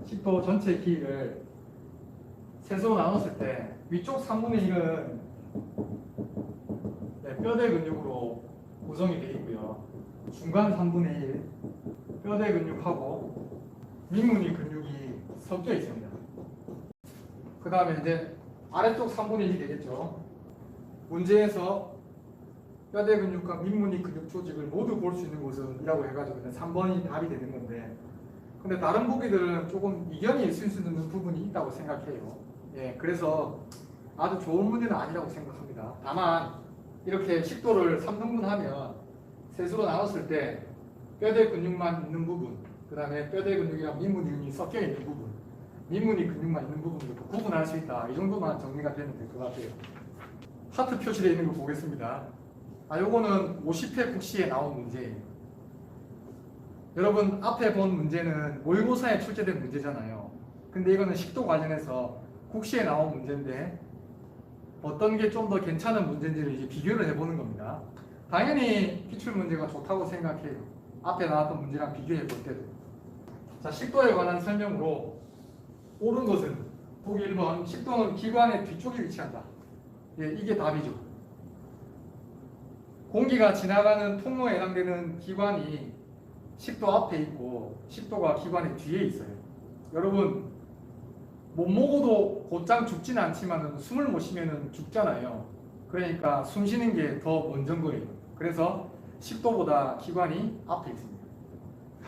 식도 전체 길이를 셋으로 나눴을 때 위쪽 3분의 1은 뼈대 근육으로 구성이 되어 있고요. 중간 3분의 1 뼈대 근육하고 민무늬 근육이 섞여 있습니다. 그 다음에 이제 아래쪽 3분의 1이 되겠죠. 문제에서 뼈대 근육과 민무늬 근육 조직을 모두 볼 수 있는 곳은 이라고 해가지고 3번이 답이 되는 건데 근데 다른 보기들은 조금 이견이 있을 수 있는 부분이 있다고 생각해요. 그래서 아주 좋은 문제는 아니라고 생각합니다. 다만 이렇게 식도를 3등분하면 셋으로 나눴을 때 뼈대 근육만 있는 부분 그 다음에 뼈대 근육이랑 민무늬 근육이 섞여 있는 부분 민무늬 근육만 있는 부분을 구분할 수 있다. 이 정도만 정리가 되면 될 것 같아요. 하트 표시되어 있는 거 보겠습니다. 요거는 50회 국시에 나온 문제예요. 여러분 앞에 본 문제는 모의고사에 출제된 문제잖아요. 근데 이거는 식도 관련해서 국시에 나온 문제인데 어떤 게 좀 더 괜찮은 문제인지를 이제 비교를 해보는 겁니다. 당연히 기출문제가 좋다고 생각해요. 앞에 나왔던 문제랑 비교해 볼 때도. 자, 식도에 관한 설명으로 옳은 것은 보기 1번 식도는 기관의 뒤쪽에 위치한다. 이게 답이죠. 공기가 지나가는 통로에 해당되는 기관이 식도 앞에 있고 식도가 기관의 뒤에 있어요. 여러분 못 먹어도 곧장 죽지는 않지만 숨을 못 쉬면 죽잖아요. 그러니까 숨 쉬는 게 더 먼저인 거예요. 그래서 식도보다 기관이 앞에 있습니다.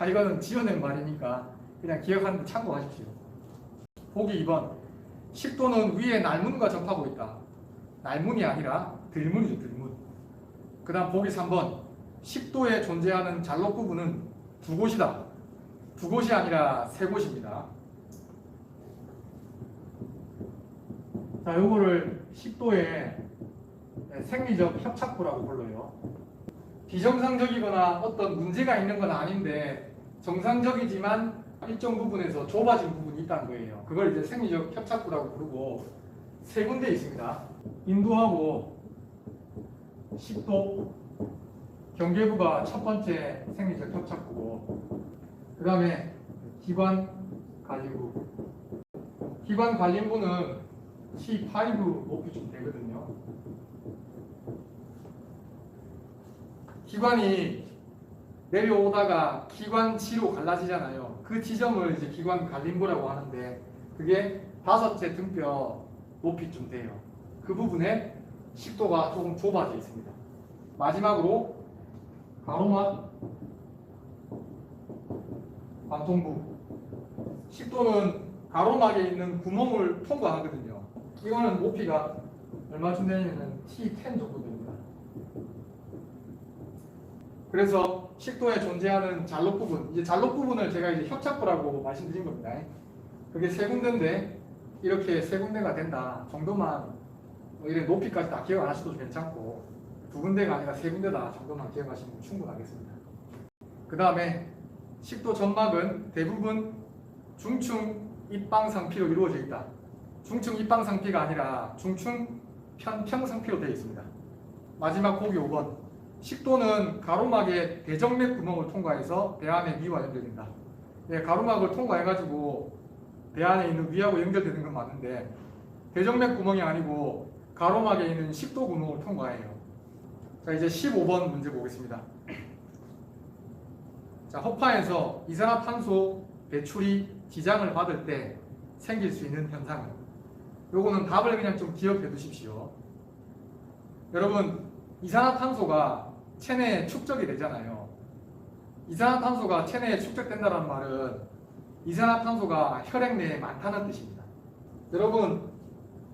이거는 지어낸 말이니까 그냥 기억하는데 참고하십시오. 보기 2번 식도는 위에 날문과 접하고 있다. 날문이 아니라 들문이죠. 들문. 그 다음 보기 3번 식도에 존재하는 잘록 부분은 두 곳이다. 두 곳이 아니라 세 곳입니다. 자, 요거를 식도의 생리적 협착부라고 불러요. 비정상적이거나 어떤 문제가 있는 건 아닌데 정상적이지만 일정 부분에서 좁아진 부분이 있다는 거예요. 그걸 이제 생리적 협착부라고 부르고 세 군데 있습니다. 인두하고 식도, 경계부가 첫 번째 생리적 협착부고 그 다음에 기관 관리부. 기관 관리부는 T5 높이쯤 되거든요. 기관이 내려오다가 기관지로 갈라지잖아요. 그 지점을 이제 기관 갈림부라고 하는데 그게 다섯째 등뼈 높이쯤 돼요. 그 부분에 식도가 조금 좁아져 있습니다. 마지막으로 가로막 관통부. 식도는 가로막에 있는 구멍을 통과하거든요. 이거는 높이가 얼마쯤 되냐면 T10 정도 됩니다. 그래서 식도에 존재하는 잔록 부분, 이제 잔록 부분을 제가 이제 협착부라고 말씀드린 겁니다. 그게 세 군데인데 이렇게 세 군데가 된다 정도만 뭐 이런 높이까지 다 기억 안 하셔도 괜찮고 두 군데가 아니라 세 군데다 정도만 기억하시면 충분하겠습니다. 그 다음에 식도 점막은 대부분 중충 입방상피로 이루어져 있다. 중충 입방상피가 아니라 중충 편평상피로 되어 있습니다. 마지막 보기 5번. 식도는 가로막의 대정맥 구멍을 통과해서 배 안의 위와 연결된다. 네, 가로막을 통과해가지고 배 안에 있는 위하고 연결되는 건 맞는데 대정맥 구멍이 아니고 가로막에 있는 식도 구멍을 통과해요. 자, 이제 15번 문제 보겠습니다. 자, 허파에서 이산화탄소 배출이 지장을 받을 때 생길 수 있는 현상은? 요거는 답을 그냥 좀 기억해 두십시오. 여러분, 이산화탄소가 체내에 축적이 되잖아요. 이산화탄소가 체내에 축적된다는 말은 이산화탄소가 혈액 내에 많다는 뜻입니다. 여러분,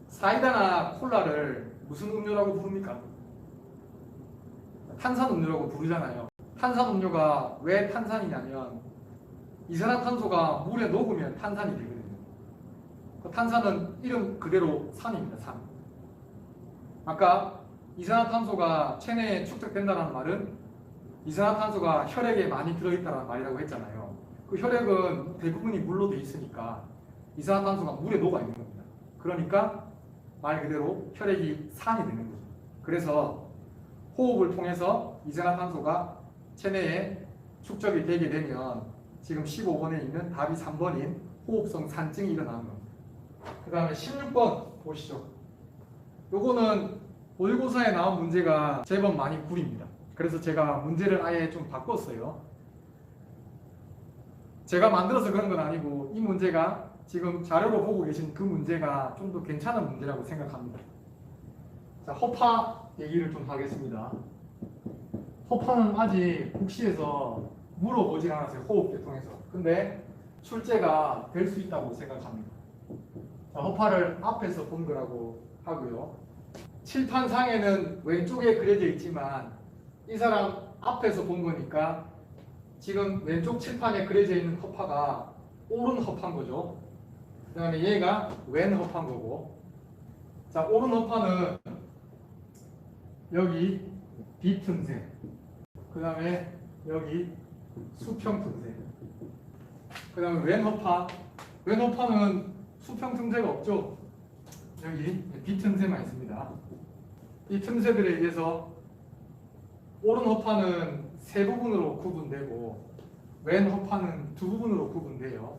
사이다나 콜라를 무슨 음료라고 부릅니까? 탄산음료라고 부르잖아요. 탄산음료가 왜 탄산이냐면 이산화탄소가 물에 녹으면 탄산이 되거든요. 그 탄산은 이름 그대로 산입니다. 산. 아까 이산화탄소가 체내에 축적된다는 말은 이산화탄소가 혈액에 많이 들어있다는 말이라고 했잖아요. 그 혈액은 대부분이 물로 돼 있으니까 이산화탄소가 물에 녹아 있는 겁니다. 그러니까 말 그대로 혈액이 산이 되는 거죠. 그래서 호흡을 통해서 이산화탄소가 체내에 축적이 되게 되면 지금 15번에 있는 답이 3번인 호흡성 산증이 일어나는 겁니다. 그 다음에 16번 보시죠. 요거는 모의고사에 나온 문제가 제법 많이 구립니다. 그래서 제가 문제를 아예 좀 바꿨어요. 제가 만들어서 그런 건 아니고 이 문제가 지금 자료로 보고 계신 그 문제가 좀 더 괜찮은 문제라고 생각합니다. 자, 허파 얘기를 좀 하겠습니다. 허파는 아직 국시에서 물어보진 않았어요. 호흡계통에서. 근데 출제가 될 수 있다고 생각합니다. 자, 허파를 앞에서 본 거라고 하고요. 칠판상에는 왼쪽에 그려져 있지만 이 사람 앞에서 본 거니까 지금 왼쪽 칠판에 그려져 있는 허파가 오른 허파인 거죠. 그 다음에 얘가 왼 허파인 거고. 자, 오른 허파는 여기 비틈새, 그 다음에 여기 수평틈새, 그 다음에 왼 허파는 수평틈새가 없죠. 여기 비틈새만 있습니다. 이 틈새들에 의해서 오른 허파는 세 부분으로 구분되고 왼 허파는 두 부분으로 구분돼요.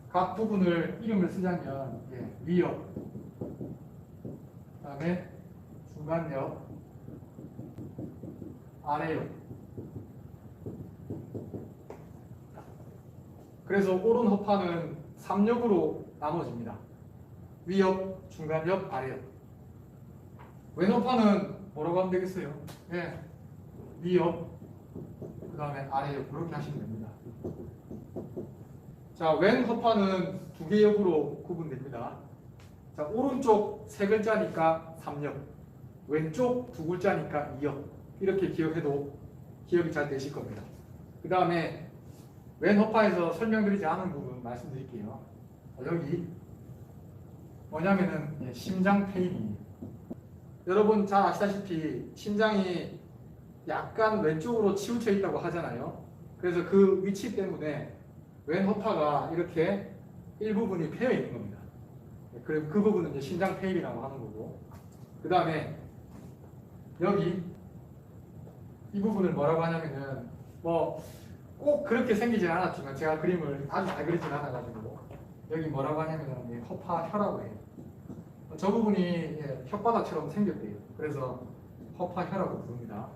각 부분을 이름을 쓰자면 위옆, 그 다음에 중간옆, 아래옆. 그래서 오른 허파는 3옆으로 나눠집니다. 위옆, 중간옆, 아래옆. 왼 허파는 뭐라고 하면 되겠어요? 위옆, 그 다음에 아래옆. 그렇게 하시면 됩니다. 자, 왼 허파는 두 개 옆으로 구분됩니다. 자, 오른쪽 세 글자니까 3옆, 왼쪽 두 글자니까 2옆. 이렇게 기억해도 기억이 잘 되실 겁니다. 그 다음에 왼 허파에서 설명드리지 않은 부분 말씀드릴게요. 여기 뭐냐면은 심장 페인이에요. 여러분 잘 아시다시피 심장이 약간 왼쪽으로 치우쳐 있다고 하잖아요. 그래서 그 위치 때문에 왼 허파가 이렇게 일부분이 패여 있는 겁니다. 그리고 그 부분은 이제 신장 패입이라고 하는 거고, 그 다음에 여기 이 부분을 뭐라고 하냐면은 뭐 꼭 그렇게 생기진 않았지만 제가 그림을 아주 잘 그리진 않아가지고 여기 뭐라고 하냐면은 허파혀라고 해요. 저 부분이 혓바닥처럼 생겼대요. 그래서 허파혀라고 부릅니다.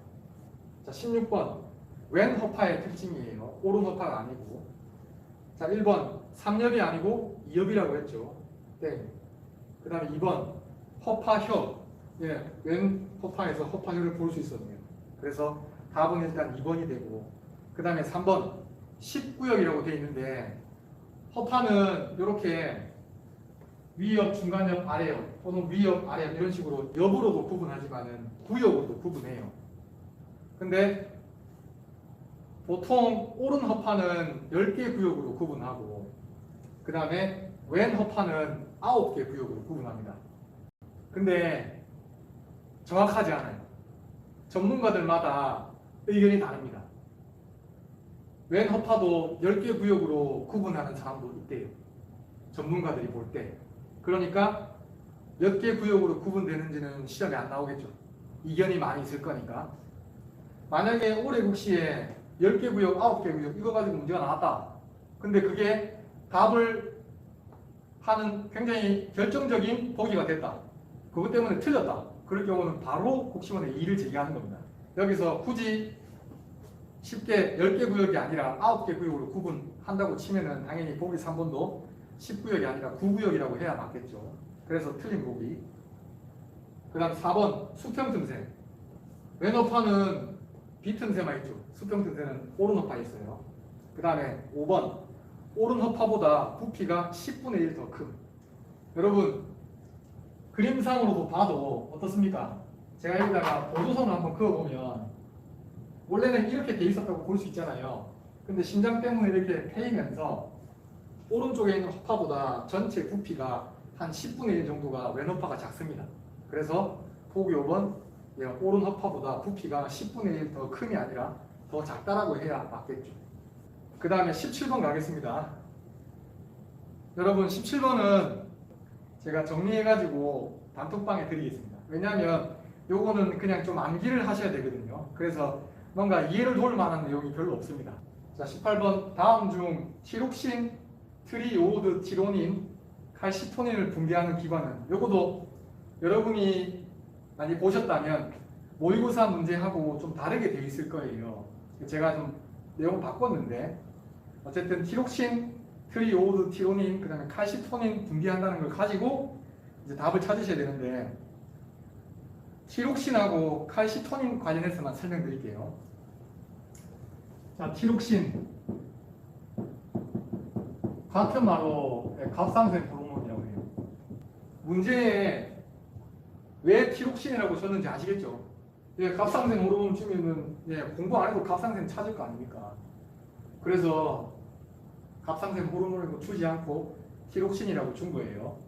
자, 16번 왼 허파의 특징이에요. 오른 허파가 아니고. 자, 1번 3옆이 아니고 2옆이라고 했죠. 네. 그 다음에 2번 허파혀. 예, 왼 허파에서 허파혀를 볼 수 있었네요. 그래서 답은 일단 2번이 되고, 그 다음에 3번 19역이라고 되어 있는데 허파는 이렇게 위옆, 중간옆, 아래옆 또는 위옆, 아래옆 이런 식으로 옆으로도 구분하지만은 구역으로도 구분해요. 근데 보통 오른 허파는 10개 구역으로 구분하고, 그 다음에 왼 허파는 9개 구역으로 구분합니다. 근데 정확하지 않아요. 전문가들마다 의견이 다릅니다. 왼 허파도 10개 구역으로 구분하는 사람도 있대요. 전문가들이 볼 때. 그러니까 몇 개 구역으로 구분되는지는 시험에 안 나오겠죠. 이견이 많이 있을 거니까. 만약에 올해 국시에 10개 구역, 9개 구역 이거 가지고 문제가 나왔다. 근데 그게 답을 하는 굉장히 결정적인 보기가 됐다. 그것 때문에 틀렸다. 그럴 경우는 바로 국시원에 이의를 제기하는 겁니다. 여기서 굳이 쉽게 10개 구역이 아니라 9개 구역으로 구분한다고 치면은 당연히 보기 3번도 10구역이 아니라 9구역이라고 해야 맞겠죠. 그래서 틀린 보기. 그 다음 4번 수평 틈새. 왼 허파는 비틈새만 있죠. 수평 틈새는 오른 허파에 있어요. 그 다음에 5번 오른 허파보다 부피가 10분의 1 더 큼. 여러분 그림상으로도 봐도 어떻습니까? 제가 여기다가 보조선을 한번 그어보면 원래는 이렇게 돼 있었다고 볼 수 있잖아요. 근데 심장 때문에 이렇게 패이면서 오른쪽에 있는 허파보다 전체 부피가 한 10분의 1 정도가 왼 허파가 작습니다. 그래서 보기 5번 오른 허파보다 부피가 10분의 1 더 큼이 아니라 더 작다라고 해야 맞겠죠. 그 다음에 17번 가겠습니다. 여러분 17번은 제가 정리해가지고 단톡방에 드리겠습니다. 왜냐하면 요거는 그냥 좀 암기를 하셔야 되거든요. 그래서 뭔가 이해를 도울 만한 내용이 별로 없습니다. 자, 18번 다음 중 티록신, 트리오드 티로닌, 칼시토닌을 분비하는 기관은, 요것도 여러분이 많이 보셨다면 모의고사 문제하고 좀 다르게 돼 있을 거예요. 제가 좀 내용 바꿨는데 어쨌든 티록신, 트리오드 티로닌, 그 다음에 칼시토닌 분비한다는 걸 가지고 이제 답을 찾으셔야 되는데, 티록신하고 칼시토닌 관련해서만 설명드릴게요. 자, 티록신 같은 말로 갑상선 호르몬이라고 해요. 문제에 왜 티록신이라고 썼는지 아시겠죠? 갑상선 호르몬 주면은 공부 안 해도 갑상선 찾을 거 아닙니까? 그래서 갑상선 호르몬을 주지 않고 티록신이라고 준 거예요.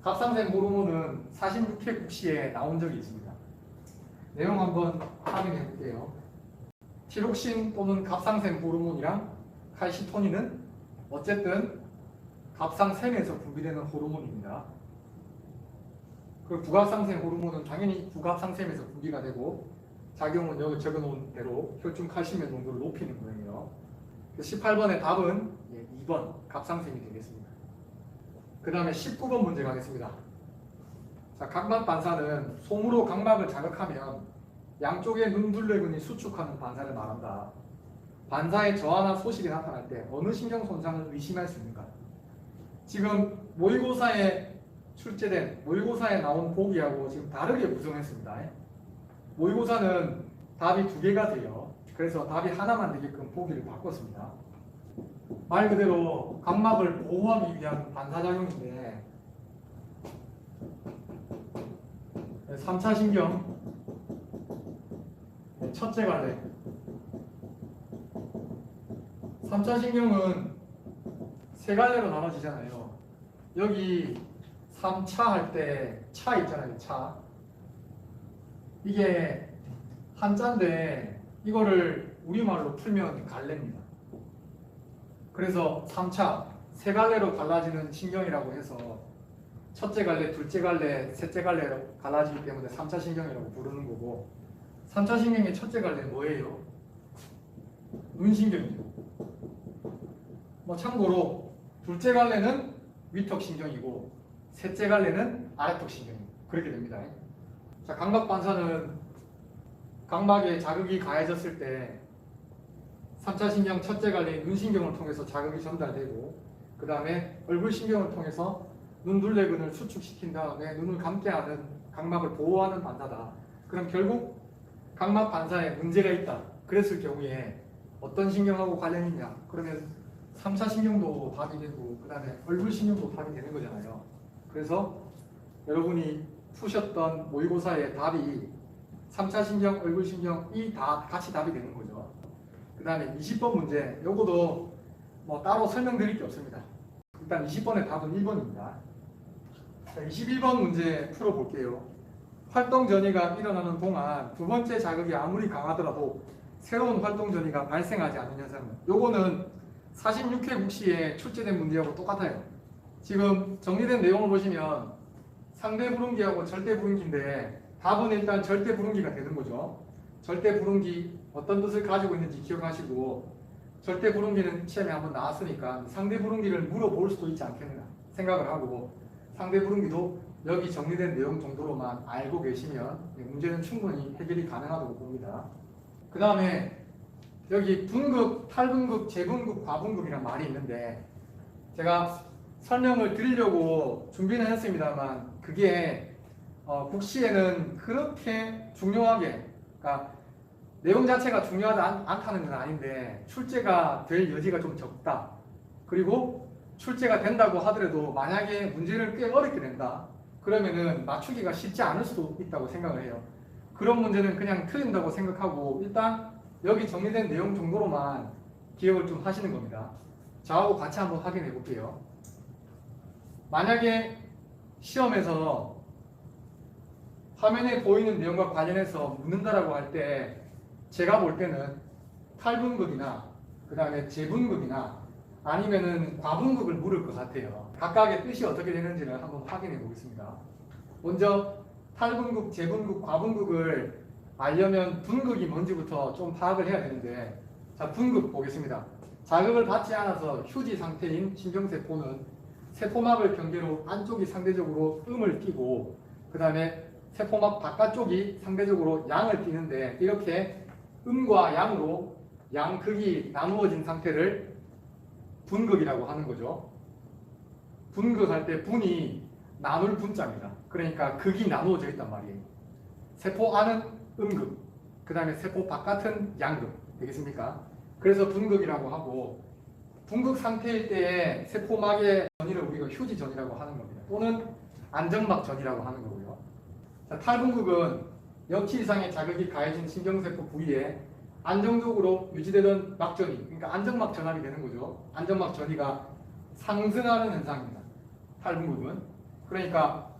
갑상선 호르몬은 46회 국시에 나온 적이 있습니다. 내용 한번 확인해 볼게요. 티록신 또는 갑상선 호르몬이랑 칼시토닌은 어쨌든 갑상샘에서 분비되는 호르몬입니다. 그 부갑상선 호르몬은 당연히 부갑상샘에서 분비가 되고 작용은 여기 적어놓은 대로 혈중 칼슘의 농도를 높이는 거예요. 18번의 답은 2번 갑상샘이 되겠습니다. 그 다음에 19번 문제 가겠습니다. 자, 각막 반사는 솜으로 각막을 자극하면 양쪽의 눈둘레근이 수축하는 반사를 말한다. 반사의 저하나 소실이 나타날 때 어느 신경 손상을 의심할 수 있는가? 지금 모의고사에 출제된, 모의고사에 나온 보기하고 지금 다르게 구성했습니다. 모의고사는 답이 2개가 돼요. 그래서 답이 하나만 되게끔 보기를 바꿨습니다. 말 그대로 각막을 보호하기 위한 반사작용인데 3차 신경 첫째 갈래. 3차 신경은 3갈래로 나눠지잖아요. 여기 3차 할 때 차 있잖아요. 차. 이게 한자인데 이거를 우리말로 풀면 갈래입니다. 그래서 3차 세 갈래로 갈라지는 신경이라고 해서 첫째 갈래, 둘째 갈래, 셋째 갈래로 갈라지기 때문에 3차 신경이라고 부르는 거고 3차 신경의 첫째 갈래는 뭐예요? 눈신경이죠. 뭐 참고로 둘째 갈래는 위턱 신경이고 셋째 갈래는 아래턱 신경이고 그렇게 됩니다. 자, 감각 반사는 각막에 자극이 가해졌을 때 3차 신경 첫째 갈래인 눈신경을 통해서 자극이 전달되고 그 다음에 얼굴신경을 통해서 눈둘레근을 수축시킨 다음에 눈을 감게 하는 각막을 보호하는 반사다. 그럼 결국 각막 반사에 문제가 있다. 그랬을 경우에 어떤 신경하고 관련이 있냐? 그러면 3차 신경도 답이 되고 그 다음에 얼굴신경도 답이 되는 거잖아요. 그래서 여러분이 푸셨던 모의고사의 답이 3차 신경, 얼굴신경이 다 같이 답이 되는 거죠. 그 다음에 20번 문제, 요거도 뭐 따로 설명드릴 게 없습니다. 일단 20번의 답은 1번입니다. 자, 21번 문제 풀어볼게요. 활동 전이가 일어나는 동안 두 번째 자극이 아무리 강하더라도 새로운 활동 전이가 발생하지 않는 현상은 요거는 46회 국시에 출제된 문제하고 똑같아요. 지금 정리된 내용을 보시면 상대 불응기하고 절대 불응기인데 답은 일단 절대 불응기가 되는 거죠. 절대 불응기 어떤 뜻을 가지고 있는지 기억하시고 절대 불응기는 시험에 한번 나왔으니까 상대 불응기를 물어볼 수도 있지 않겠나 생각을 하고 상대 불응기도 여기 정리된 내용 정도로만 알고 계시면 문제는 충분히 해결이 가능하다고 봅니다. 그 다음에 여기 분극, 탈분극, 재분극, 과분극이란 말이 있는데 제가 설명을 드리려고 준비는 했습니다만 그게 국시에는 그렇게 중요하게 그러니까 내용 자체가 중요하지 않다는 건 아닌데 출제가 될 여지가 좀 적다. 그리고 출제가 된다고 하더라도 만약에 문제를 꽤 어렵게 낸다. 그러면은 맞추기가 쉽지 않을 수도 있다고 생각을 해요. 그런 문제는 그냥 틀린다고 생각하고 일단 여기 정리된 내용 정도로만 기억을 좀 하시는 겁니다. 저하고 같이 한번 확인해 볼게요. 만약에 시험에서 화면에 보이는 내용과 관련해서 묻는다라고 할 때 제가 볼 때는 탈분극이나 그 다음에 재분극이나 아니면은 과분극을 물을 것 같아요. 각각의 뜻이 어떻게 되는지를 한번 확인해 보겠습니다. 먼저 탈분극, 재분극, 과분극을 알려면 분극이 뭔지부터 좀 파악을 해야 되는데 자, 분극 보겠습니다. 자극을 받지 않아서 휴지 상태인 신경세포는 세포막을 경계로 안쪽이 상대적으로 음을 띠고 그 다음에 세포막 바깥쪽이 상대적으로 양을 띠는데 이렇게 음과 양으로 양극이 나누어진 상태를 분극이라고 하는 거죠. 분극할 때 분이 나눌 분자입니다. 그러니까 극이 나누어져 있단 말이에요. 세포 안은 음극, 그 다음에 세포 바깥은 양극 되겠습니까? 그래서 분극이라고 하고 분극 상태일 때의 세포막의 전이를 우리가 휴지 전이라고 하는 겁니다. 또는 안정막 전이라고 하는 거고요. 자, 탈분극은 역치 이상의 자극이 가해진 신경세포 부위에 안정적으로 유지되던 막전이, 그러니까 안정막 전압이 되는 거죠. 안정막 전이가 상승하는 현상입니다. 탈분극은. 그러니까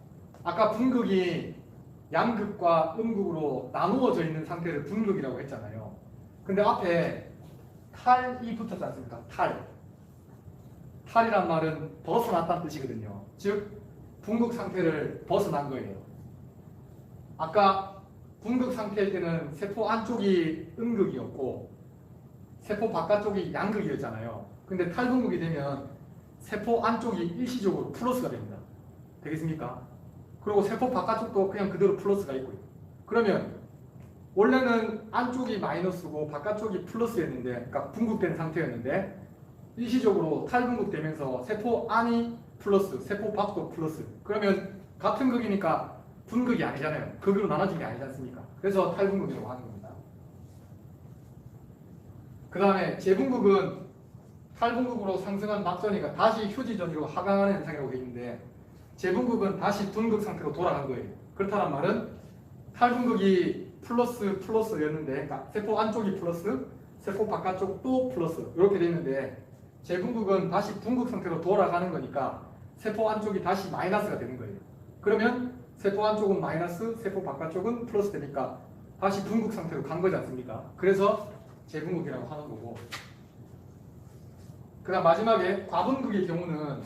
아까 분극이 양극과 음극으로 나누어져 있는 상태를 분극이라고 했잖아요. 근데 앞에 탈이 붙었지 않습니까? 탈이란 말은 벗어났다는 뜻이거든요. 즉 분극 상태를 벗어난 거예요. 아까 분극 상태일 때는 세포 안쪽이 음극이었고 세포 바깥쪽이 양극이었잖아요. 근데 탈분극이 되면 세포 안쪽이 일시적으로 플러스가 됩니다. 되겠습니까? 그리고 세포 바깥쪽도 그냥 그대로 플러스가 있고요. 그러면 원래는 안쪽이 마이너스고 바깥쪽이 플러스였는데, 그러니까 분극된 상태였는데 일시적으로 탈분극되면서 세포 안이 플러스, 세포 밖도 플러스. 그러면 같은 극이니까 분극이 아니잖아요. 극으로 나눠진 게 아니지 않습니까? 그래서 탈분극이라고 하는 겁니다. 그 다음에 재분극은 탈분극으로 상승한 막전이가 다시 휴지전이로 하강하는 현상이라고 되어 있는데 재분극은 다시 분극 상태로 돌아간 거예요. 그렇다는 말은 탈분극이 플러스였는데 그러니까 세포 안쪽이 플러스, 세포 바깥쪽도 플러스 이렇게 되어 있는데 재분극은 다시 분극 상태로 돌아가는 거니까 세포 안쪽이 다시 마이너스가 되는 거예요. 그러면 세포 안쪽은 마이너스, 세포 바깥쪽은 플러스 되니까 다시 분극 상태로 간 거지 않습니까? 그래서 재분극이라고 하는 거고 그다음 마지막에 과분극의 경우는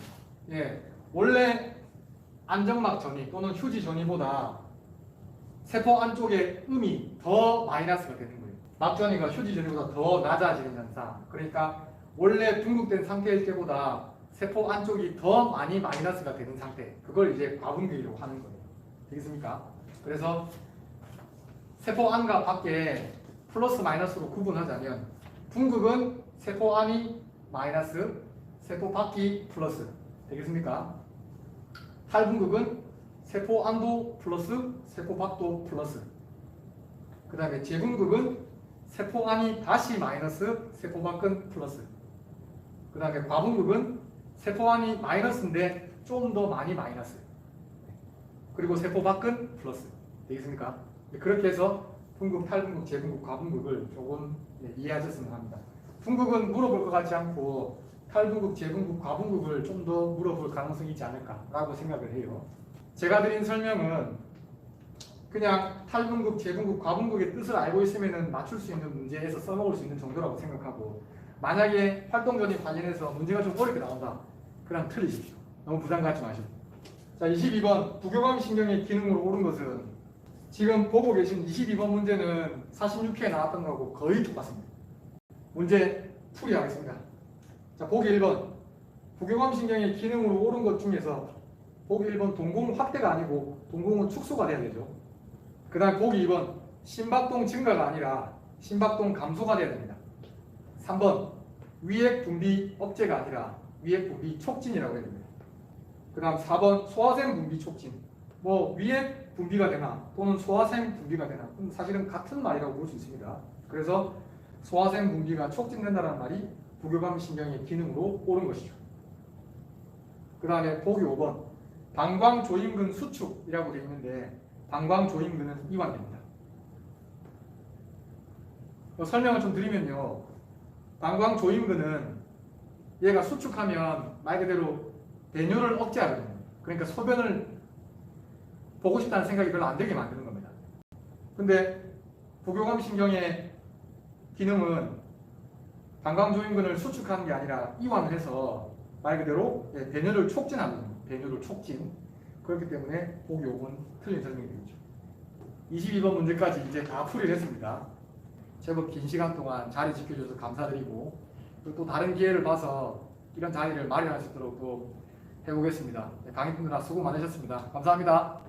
원래 안정막 전이 또는 휴지 전이보다 세포 안쪽의 음이 더 마이너스가 되는 거예요. 막전이가 휴지 전이보다 더 낮아지는 현상. 그러니까 원래 분극된 상태일 때보다 세포 안쪽이 더 많이 마이너스가 되는 상태. 그걸 이제 과분극이라고 하는 거예요. 되겠습니까? 그래서 세포 안과 밖에 플러스 마이너스로 구분하자면 분극은 세포 안이 마이너스, 세포 밖이 플러스. 되겠습니까? 탈분극은 세포 안도 플러스, 세포 밖도 플러스. 그 다음에 재분극은 세포 안이 다시 마이너스, 세포 밖은 플러스. 그 다음에 과분극은 세포 안이 마이너스인데 좀 더 많이 마이너스. 그리고 세포 밖은 플러스. 되겠습니까? 그렇게 해서 분극, 탈분극, 재분극, 과분극을 조금 이해하셨으면 합니다. 분극은 물어볼 것 같지 않고 탈분극, 재분극, 과분극을 좀 더 물어볼 가능성이 있지 않을까라고 생각을 해요. 제가 드린 설명은 그냥 탈분극, 재분극, 과분극의 뜻을 알고 있으면 맞출 수 있는 문제에서 써먹을 수 있는 정도라고 생각하고 만약에 활동전이 관련해서 문제가 좀 어렵게 나온다. 그럼 틀리십시오. 너무 부담 갖지 마시고. 자, 22번 부교감 신경의 기능으로 옳은 것은 지금 보고 계신 22번 문제는 46회에 나왔던 거하고 거의 똑같습니다. 문제 풀이하겠습니다. 자, 보기 1번 부교감 신경의 기능으로 옳은 것 중에서 보기 1번 동공 확대가 아니고 동공은 축소가 돼야 되죠. 그 다음 보기 2번 심박동 증가가 아니라 심박동 감소가 돼야 됩니다. 3번 위액 분비 억제가 아니라 위액 분비 촉진이라고 해야 됩니다. 그 다음 4번 소화샘 분비 촉진. 뭐 위액 분비가 되나 또는 소화샘 분비가 되나 사실은 같은 말이라고 볼 수 있습니다. 그래서 소화샘 분비가 촉진된다는 말이 부교감 신경의 기능으로 옳은 것이죠. 그 다음에 보기 5번 방광조임근 수축이라고 되어 있는데 방광조임근은 이완됩니다. 설명을 좀 드리면요. 방광조임근은 얘가 수축하면 말 그대로 배뇨를 억제하거든요. 그러니까 소변을 보고 싶다는 생각이 별로 안 들게 만드는 겁니다. 근데 부교감 신경의 기능은 방광조임근을 수축하는 게 아니라 이완을 해서 말 그대로 배뇨를 촉진하는 겁니다. 배뇨를 촉진. 그렇기 때문에 보기 5번 틀린 설명이 되겠죠. 22번 문제까지 이제 다 풀이를 했습니다. 제법 긴 시간 동안 자리 지켜주셔서 감사드리고 또 다른 기회를 봐서 이런 자리를 마련할 수 있도록 또 해보겠습니다. 강의분들아 수고 많으셨습니다. 감사합니다.